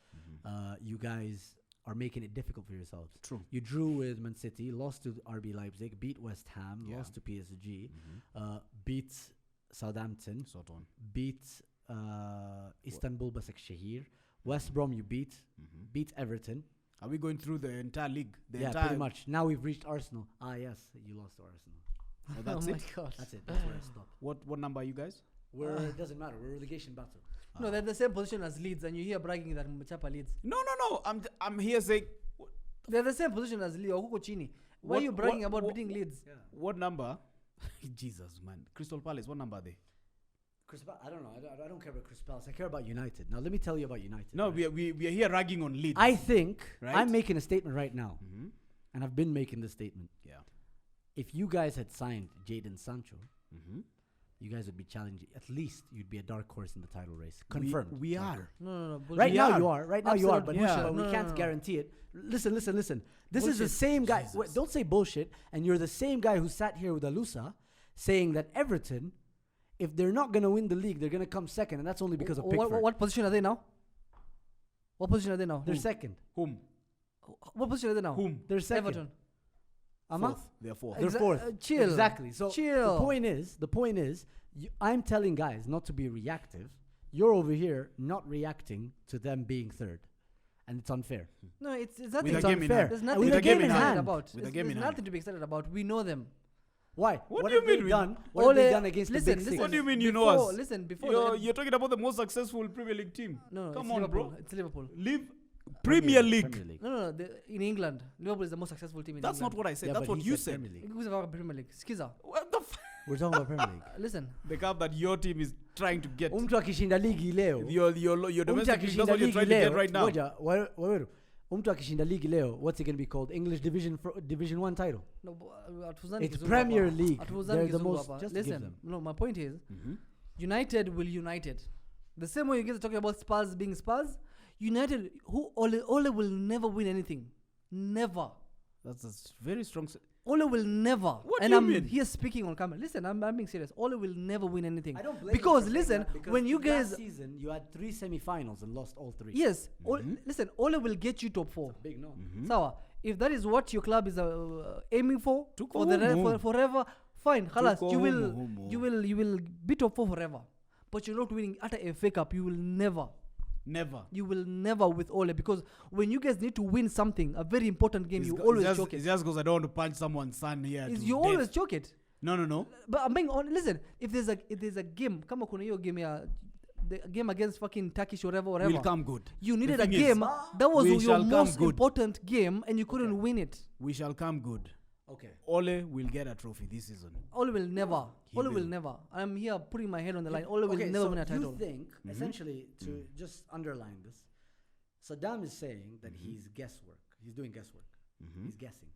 you guys are making it difficult for yourselves. True. You drew with Man City, lost to RB Leipzig, beat West Ham, Yeah. lost to PSG, beat Southampton, Sort on. beat Istanbul Başakşehir, West Brom you beat Everton. Are we going through the entire league? The Yeah, entire pretty much. Now we've reached Arsenal. Yes, you lost to Arsenal. Oh, that's oh my it. gosh. That's it. That's where I stopped. What number are you guys? It doesn't matter. We're relegation battle. No, they're the same position as Leeds, and you hear bragging that Mchapa Leeds. No. I'm here saying. They're the same position as Leo Huko Chini. Why are you bragging about beating Leeds? Yeah. What number? Jesus, man. Crystal Palace. What number are they? I don't know. I don't care about Crystal Palace. I care about United. Now let me tell you about United. No, right? we are here ragging on Leeds. I think Right? I'm making a statement right now, Mhm. and I've been making this statement. Yeah. If you guys had signed Jadon Sancho, Mm-hmm. you guys would be challenging. At least you'd be a dark horse in the title race. Confirmed. We Dark are. horse. No. bullshit. Right We now are. you are. Right now you are. Absolute But, bullshit. but we No, can't no. guarantee it. Listen. This is the Bullshit. same guy. Jesus. Wait, don't say bullshit. And you're the same guy who sat here with Alusa saying that Everton, if they're not going to win the league, they're going to come second. And that's only because of Pickford. What position are they now? What position are they now? They're second. Whom? What position are they now? Whom? They're second. Everton. Fourth. They're fourth. They're fourth. Chill. Exactly. So Chill. the point is, I'm telling guys not to be reactive. You're over here not reacting to them being third, and it's unfair. No, it's nothing. With It's a game in unfair. hand. There's And nothing with to a be game in excited hand. about. With a There's game in nothing hand. to be excited about. We know them. Why? What do have you they mean we- done? What have they Ole, done against the listen, big listen. six? What do you mean you know Before- us? Listen, before You're talking about the most successful Premier League team. no, Come it's on, Liverpool. bro. It's Liverpool. Premier League. No. In England, Liverpool is the most successful team in That's not England. what I said. Yeah, That's but what he you said said. Premier League. Who's about Premier League? Skiza. What the We're talking about Premier League. Listen, The cup that your team is trying to get. Mtu akishinda ligi leo. Your domestic league, that's what you're trying to get right now. Waweru. Mtu akishinda ligi leo, what's it going to be called? English Division 1 title. no, It's Premier League. They're the most. Just to give Listen, them. no, my point is, Mm-hmm. United will United. The same way you guys are talking about Spurs being Spurs, United, Ole will never win anything. Never. That's a very strong. Ole will never. What and do you I'm mean? here speaking on camera. Listen, I'm being serious. Ole will never win anything. I don't blame Because you for saying listen, that, because when you last guys, season you had 3 semi-finals and lost all 3. yes, Mhm. listen, Ole will get you top 4. Big no. Mhm. Sawa. If that is what your club is aiming for Tuko the humu. forever, fine. Khalas, Tuko you will humu. you will be top 4 forever. But you're not winning at a FA Cup. You will never. Never. You will never with Ole, because when you guys need to win something, a very important game, you It's always just, choke it. It's just because I don't want to punch someone's son here. to You death. always choke it. No. But I'm being honest. Listen, if there's a game, kama kuna hiyo game ya the game against fucking Turkish whatever. We'll come good. You The needed a thing is, game that was we your shall come most good. important game, and you couldn't Okay. win it. We shall come good. Okay. Ole will get a trophy this season. Ole will never. He Ole will will. never. I'm here putting my head on the line. Ole will Okay, never so win a title. you think, Mhm. essentially, to just underline this, Saddam is saying that he's guesswork. He's doing guesswork. Mhm. He's guessing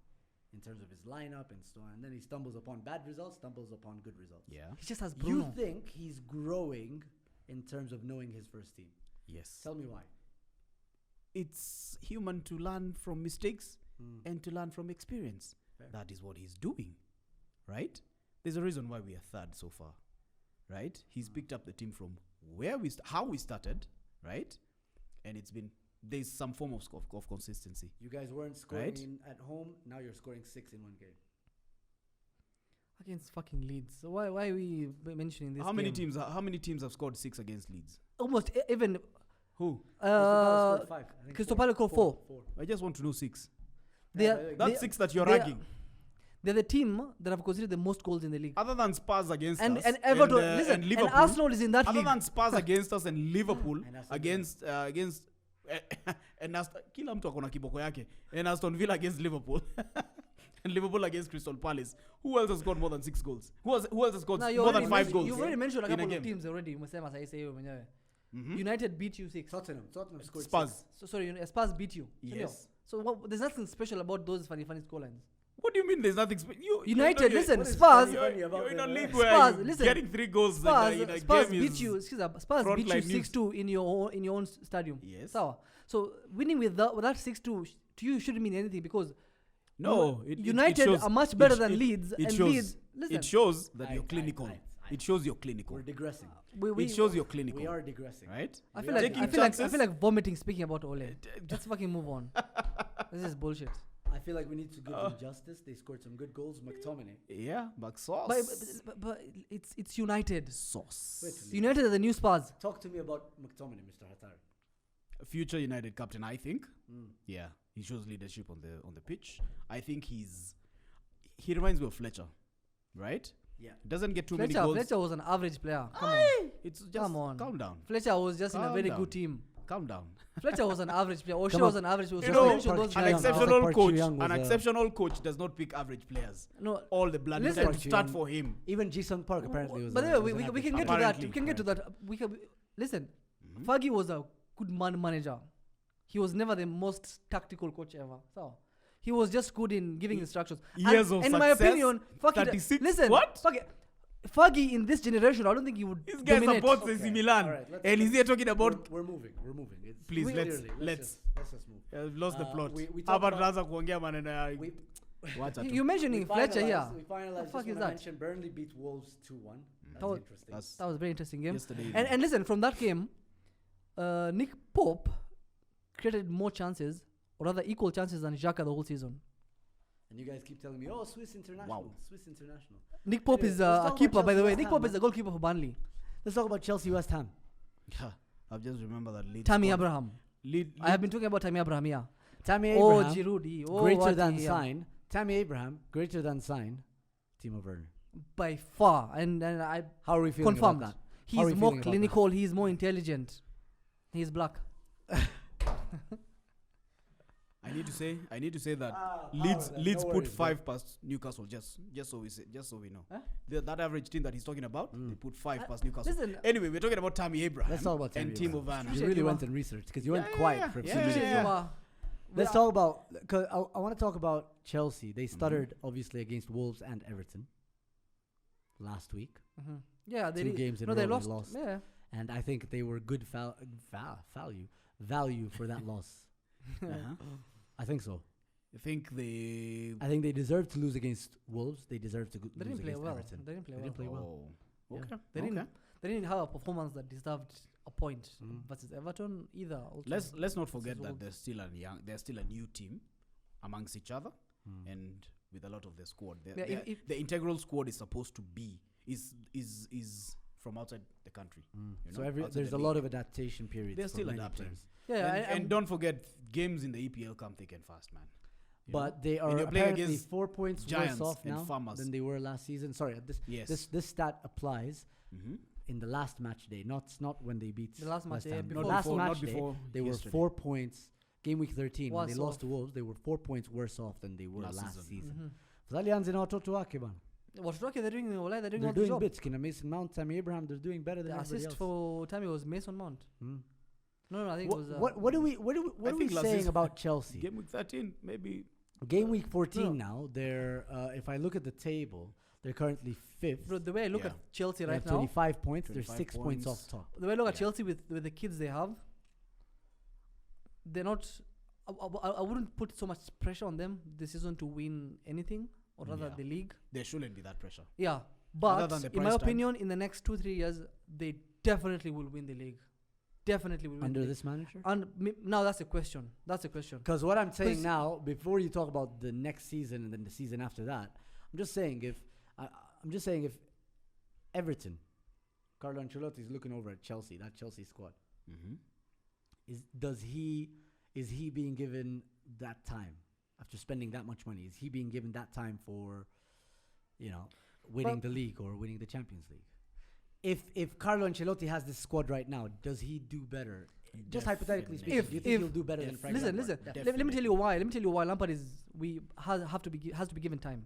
in terms of his lineup and so on. And then he stumbles upon bad results, stumbles upon good results. Yeah. He just has Bruno. You think he's growing in terms of knowing his first team? Yes. Tell me why. It's human to learn from mistakes and to learn from experience. Fair. That is what he's doing, right? There's a reason why we are third so far, right? He's picked up the team from where how we started, right? And there's some form of consistency. You guys weren't scoring Right. at home. Now you're scoring 6 in one game. Against fucking Leeds. So why are we mentioning this? How many game? teams have scored 6 against Leeds? Almost even. Who? Crystal Palace scored 5. I think Crystal 4. Palace scored 4. 4. I just want to know 6. They Yeah, are- but That's they- 6 that you're they are- ranking. They're the team that have conceded the most goals in the league. Other than Spurs against And us Everton, and listen, and Liverpool. Arsenal is in that Other league. than Spurs against us and Liverpool And Aston against and kila mtu akona kiboko yake, and Aston Villa against Liverpool and Liverpool against Crystal Palace. Who else has scored more than 6 goals? Who else has scored Now, you more than already 5 mentioned- goals? You've already mentioned a in a couple of game? teams already. Umesema sahi wewe mwenyewe. Mhm. United beat you 6. Tottenham scored Spurs. 6. So sorry, Spurs beat you. Yes. So there's nothing special about those funny scorelines. What do you mean there's nothing United, listen, what is Spurs. funny about You're in a the- league where Spurs, you're listen. getting 3 goals in a Spurs game beat is you. Excuse me, Spurs beat you frontline news. 6-2 in your own stadium. Yes. So winning with that 6-2 to you shouldn't mean anything, because No, United shows, are much better it- than it- Leeds, It and shows, Leeds. Listen, it shows that you're Aight, clinical. aight. It shows you're clinical. We're digressing. we It shows you're clinical. We are digressing. Right? I we feel are like taking I chances. feel like vomiting speaking about Ole. Let's fucking move on. This is bullshit. I feel like we need to give them justice. They scored some good goals. McTominay. Yeah, but sauce. But it's United. Sauce. Wait a minute. United are the new Spurs. Talk to me about McTominay, Mr. Hatari. Future United captain, I think. Mm. Yeah, he shows leadership on the pitch. I think he reminds me of Fletcher, right? Yeah. Doesn't get too many Fletcher, goals. Fletcher was an average player. Come on. It's just Come on. calm down. Fletcher was just in a Calm very down. good team. Calm down. Fletcher was an average player. O'Shea Come was on. an average. He was You just know, mentioned those Park An guys. Ji-young. exceptional Park coach. Ji-young An was a- exceptional coach does not pick average players. No, All the blood Listen. decides to start Park for him. Even Ji-sung Park apparently was. By the way, we an can average get to player. that. Apparently, We can get to that. Listen, Mhm. Fergie was a good manager. He was never the most tactical coach ever. So he was just good in giving instructions. Years and, of in my success, opinion, Fergie, 36 listen, what? Fergie in this generation, I don't think he would. This guy dominate. supports Okay, AC Milan. all right, let's- And he's here talking about. We're moving. We're moving. It's Please, clearly- let's just move. I've lost the plot. we talked Hapa about- tunaanza kuongea maneno ya We, wacha tu. You're mentioning Fletcher here. We finalized. The fuck Just is wanna that? mention Burnley beat Wolves 2-1. That's That was- interesting. That's That was a very interesting game. yesterday. And listen, from that game, Nick Pope created more chances, or rather equal chances, than Xhaka the whole season. And you guys keep telling me, oh, Swiss international. Wow. Swiss international. Nick Pope Anyway, is let's talk a about keeper, by the Chelsea way. West Nick Ham, Pope is man. the goalkeeper for Burnley. Let's talk about Chelsea West Ham. Yeah, I've just remembered that Leeds. Tammy scored. Abraham. Lead, I have been talking about Tammy Abraham here. Tammy Oh, Abraham, Giroud. Oh, greater what than he- sign. Tammy Abraham, greater than sign. Timo Werner. By far. And I How are we feeling confirmed. about that? How are He's we more feeling about clinical. He's more intelligent. He's black. I need to say that Leeds Leeds put 5 past Newcastle. Just so we know. Huh? That average team that he's talking about, they put 5 past Newcastle. Listen, Anyway, we're talking about Tammy Abraham. Let's talk about and Tammy Timo Werner. You really went and researched because you went quiet for a few yeah, minutes. yeah. Let's talk about. Cause I want to talk about Chelsea. They stuttered obviously against Wolves and Everton last week. Mm-hmm. Yeah, they 2 did. games in No, a they row lost. Yeah. and I think they were good value for that loss. I think so. I think they deserved to lose against Wolves. They deserved to They lose didn't play against well. Everton. They didn't play They well. didn't play well. Oh, okay. Yeah. They didn't have a performance that deserved a point versus Everton either. Also. Let's not forget that Wolves. they're still a new team amongst each other and with a lot of the squad. The integral squad is supposed to be is from outside the country. You So know, outside there's the a league. lot of adaptation periods. They're for still many adapting. players. Yeah, and don't forget games in the EPL come thick and fast, man. You But know? they When are you're playing apparently against 4 points giants worse off and now farmers. than they were last season. Sorry, Yes. this stat applies Mm-hmm. in the last match day, not when they beat The last match West day, Ham. before- last before- match not day, before they were yesterday. 4 points. Game week 13 when Worse they lost off. to Wolves, they were 4 points worse off than they were Last last season. season. Fazalianzi na watoto wake bana. What's Rocky? They're doing all They're the doing job. bits. Kina Mason Mount, Tammy Abraham, they're doing better than The everybody assist else. for Tammy was Mason Mount. No, I think it was. What are we think last saying season- about Chelsea? Game week 13, maybe. Game week 14 now. They're if I look at the table, they're currently 5th. Bro, the way I look Yeah. at Chelsea They right have now, 25 points. They're 25 6 points points. off top. the way I look at Yeah. Chelsea with the kids they have, they're not. I wouldn't put so much pressure on them this season to win anything, or rather Yeah. the league. There shouldn't be that pressure. Yeah, Other but than the in my price tag. opinion, in the next 2-3 years, they definitely will win the league. Definitely will win Under the this manager? league. Now that's a question. That's a question. Because what I'm saying 'Cause- now, before you talk about the next season and then the season after that, I'm just saying if Everton, Carlo Ancelotti is looking over at Chelsea, that Chelsea squad, Mm-hmm. is he being given that time after spending that much money? Is he being given that time for, winning the league or winning the Champions League? If Carlo Ancelotti has this squad right now, does he do better? Just hypothetically speaking, do you think he'll do better than Frank Listen. Lampard? Let me tell you why. Lampard has to be given time.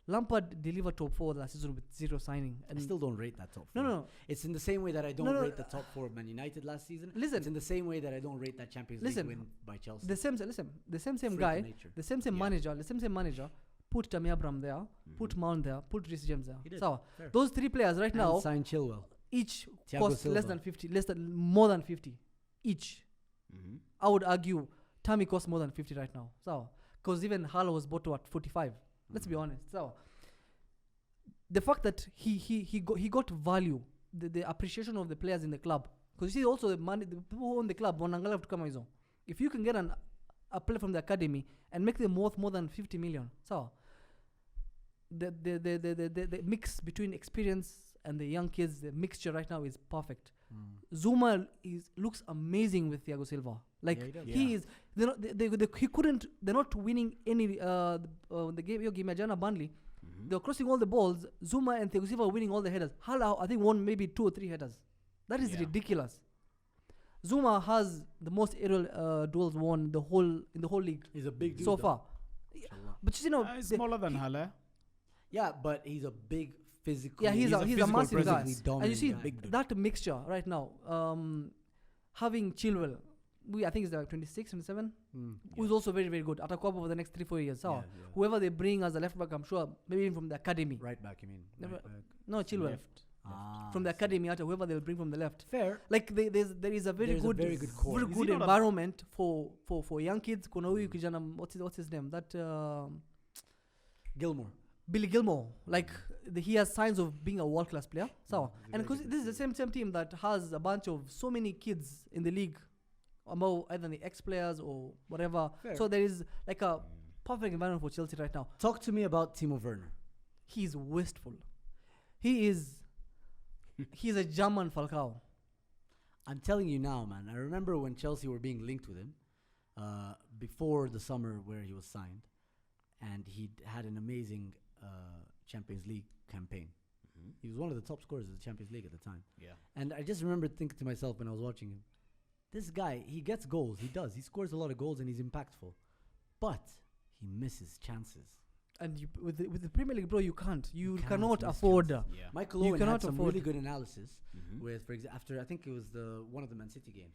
Lampard delivered top 4 last season with 0 signing. I And still don't rate that top 4. no. It's in the same way that I don't No, rate the top 4 of Man United last season. Listen. It's in the same way that I don't rate that Champions League Listen. win by Chelsea. The same Freak guy, of nature. the same Yeah. manager, put Tammy Abraham there, put Mount there, put Reece James there. He did. So Fair. those 3 players right And now, sign Chilwell. each Thiago cost Silva. more than 50 each. Mm-hmm. I would argue Tammy costs more than 50 right now. So because even Harlow was bought to at 45. Let's be honest. So the fact that he got value, the appreciation of the players in the club, because you see also the people who own the club wanaangalia vitu kama hizo. If you can get a player from the academy and make them worth more than 50 million, so the mix between experience and the young kids, the mixture right now is perfect. Zuma looks amazing with Thiago Silva. Like Yeah, he does. he is, they're not winning any the game ya jana Burnley. Mm-hmm. They're crossing all the balls. Zuma and Thiago Silva are winning all the headers. Hala, I think, won maybe 2 or 3 headers. That is Yeah. ridiculous. Zuma has the most aerial duels won in the whole league He's a big dude. so though. far. Mashallah. But you know, He's smaller than Haller. Yeah, but he's a big physical. yeah, he's a physical massive guy. presence. And you see guy. Big dude. that mixture right now. Having Chilwell, I think it's like 26, 27, who's also very, very good. Atakwabo for the next 3-4 years. So Yeah, yeah. whoever they bring as a left back, I'm sure, maybe even from the academy. Right back, you mean? Never- Right back. No, Chilwell. Left. From the academy, whoever they'll bring from the left. Fair. Like there is a There's a very good core. very Is good he not a- environment for young kids. Kuna huyu kijana, what's his name? That Gilmore. Billy Gilmore. Like he has signs of being a world class player. So he's a and very because good this is the same team that has a bunch of so many kids in the league, about either the ex players or whatever. Fair. So there is like a perfect environment for Chelsea right now. Talk to me about Timo Werner. He's wasteful. He's a German Falcao. I'm telling you now, man. I remember when Chelsea were being linked with him before the summer where he was signed, and he had an amazing Champions League campaign. Mm-hmm. He was one of the top scorers of the Champions League at the time. Yeah. And I just remember thinking to myself when I was watching him, this guy, he gets goals. He does. He scores a lot of goals and he's impactful. but he misses chances. And with the Premier League, bro, you can't. You can't cannot miss afford. chances. Yeah. Michael You Owen cannot had some afford- really good analysis Mhm. with, for example, after I think it was one of the Man City games.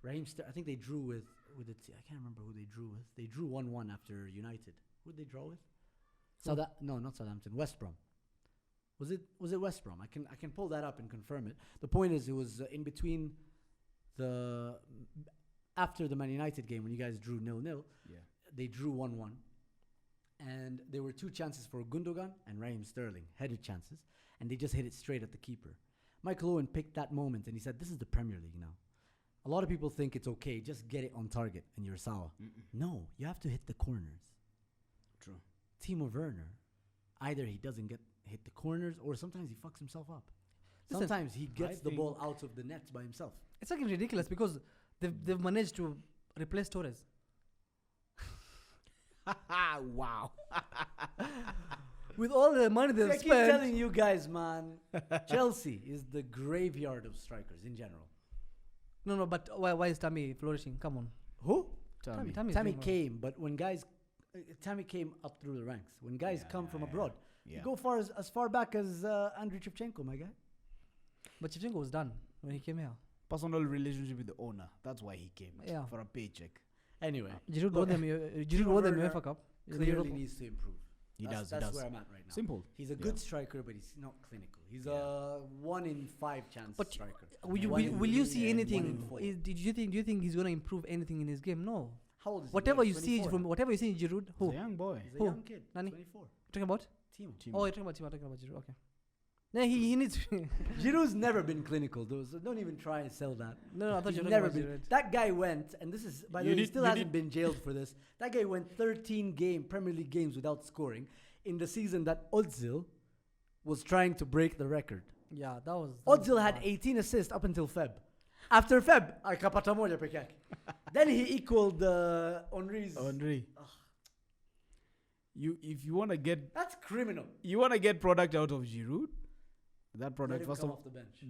I think they drew with I can't remember who they drew with. They drew 1-1 after United. Who did they draw with? No, not Southampton. West Brom. Was it West Brom? I can pull that up and confirm it. The point is, it was in between after the Man United game when you guys drew 0-0. Yeah. They drew 1-1. And there were 2 chances for Gundogan and Raheem Sterling, headed chances, and they just hit it straight at the keeper. Michael Owen picked that moment and he said, this is the Premier League now. A lot of people think it's okay, just get it on target and you're Salah. No, you have to hit the corners. True. Timo Werner, either he doesn't hit the corners or sometimes he fucks himself up. Listen, Sometimes he gets the ball out of the net by himself. It's like ridiculous because they've managed to replace Torres. Wow. With all the money they've I keep spent. telling you guys, man, Chelsea is the graveyard of strikers in general. No, but why is Tammy flourishing? Come on. Who? Tammy is Tammy doing well. came, but when guys, Tammy came up through the ranks. When guys come from abroad, Yeah. you go as far back as Andriy Shevchenko, my guy. But Shevchenko was done when he came here. Personal relationship with the owner. That's why he came. Yeah. For a paycheck. Anyway, Giroud Look, won them Werner UEFA Cup. In the clearly Europa. needs to improve. He That's does. where I'm at right now. Simple. He's a good striker, but he's not clinical. He's a 1 in 5 chance But striker. Will you, One in will you three see and anything? 1 in 4. Do you think he's gonna improve anything in his game? No. How old is Whatever he? you see from whatever you see in Giroud, He's who a young boy. He's a Who? young kid. Nani? 24. talking about? Timo. Oh, you're talking about Giroud. Okay. No, he needs. Giroud's never been clinical, though, so don't even try and sell that. No, I thought He's you were never talking been. about Giroud. That guy went, and this is, by the You way, he need- still you hasn't need- been jailed for this. That guy went 13 Premier League games without scoring in the season that Ozil was trying to break the record. Yeah, that was. Ozil had 18 assists up until Feb. After Feb, ay kapata mo niya pekak. Then he equaled Henry's. Henry. If you want to get That's criminal. product out of Giroud, that Let product him first come of off the bench.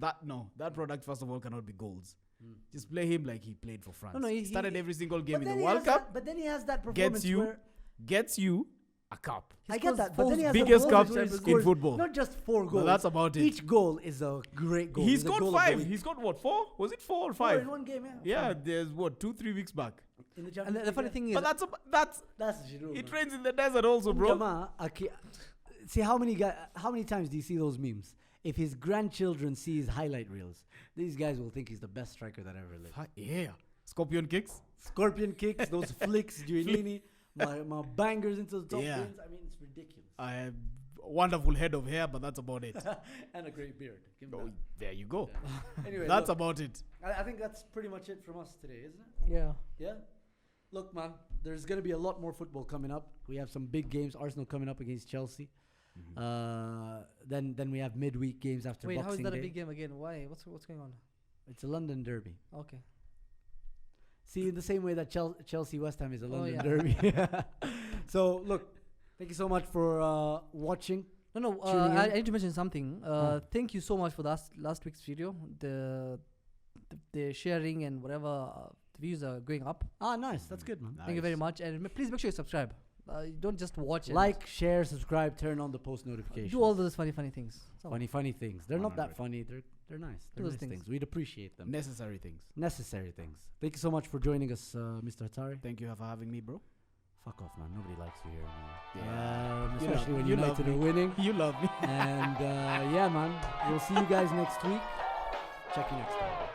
that product first of all cannot be goals. Mm. Just play him like he played for France. No, he he- started he- every single game But in then the he World has Cup. that- but then he has that performance you where Gets you a cup. I get that, but four then he has biggest a cup goal where he in scores football. Not just 4 goals. No, that's about it. Each goal is a great goal. He's It's a got goal of the 5. week. He's got what, 4? Was it 4 or 4 5? in one game, yeah. Yeah, there's what, 2-3 weeks back. In the And Champions the funny League, thing is, But that's Giroud. he man. trains in the desert also, bro. Jama, see how many times do you see those memes? If his grandchildren see his highlight reels, these guys will think he's the best striker that ever lived. Yeah. Scorpion kicks. Scorpion kicks, those flicks, Giuliani, my bangers into the top Yeah. bins. I mean, it's ridiculous. I have a wonderful head of hair, but that's about it. And a great beard. Give him Oh, there you go. that. Anyway, That's look, about it. I think that's pretty much it from us today, isn't it? yeah. Yeah. Look, man, there's going to be a lot more football coming up. We have some big games. Arsenal coming up against Chelsea. Then we have midweek games after Wait, Boxing how is that Day. a big game again? Why? What's going on? It's a London derby. Okay. See, in the same way that Chelsea West Ham is a London yeah. derby. So, look, thank you so much for watching. No, Tuning in. I need to mention something. Thank you so much for last week's video. The sharing and whatever the views are going up. Ah, nice. That's good, man. Thank you very much, and please make sure you subscribe. Don't just watch it. Like, share, subscribe, turn on the post notifications. do all those funny things. So, funny things. They're not that 100. funny. They're nice. They're those nice things. things. We'd appreciate them. Necessary things. Necessary things. Thank you so much for joining us, Mr. Hatari. Thank you for having me, bro. Fuck off, man. Nobody likes you here, man. Yeah. Especially when You love United are me. winning. You love me. And yeah, man. We'll see you guys next week. Check you next time.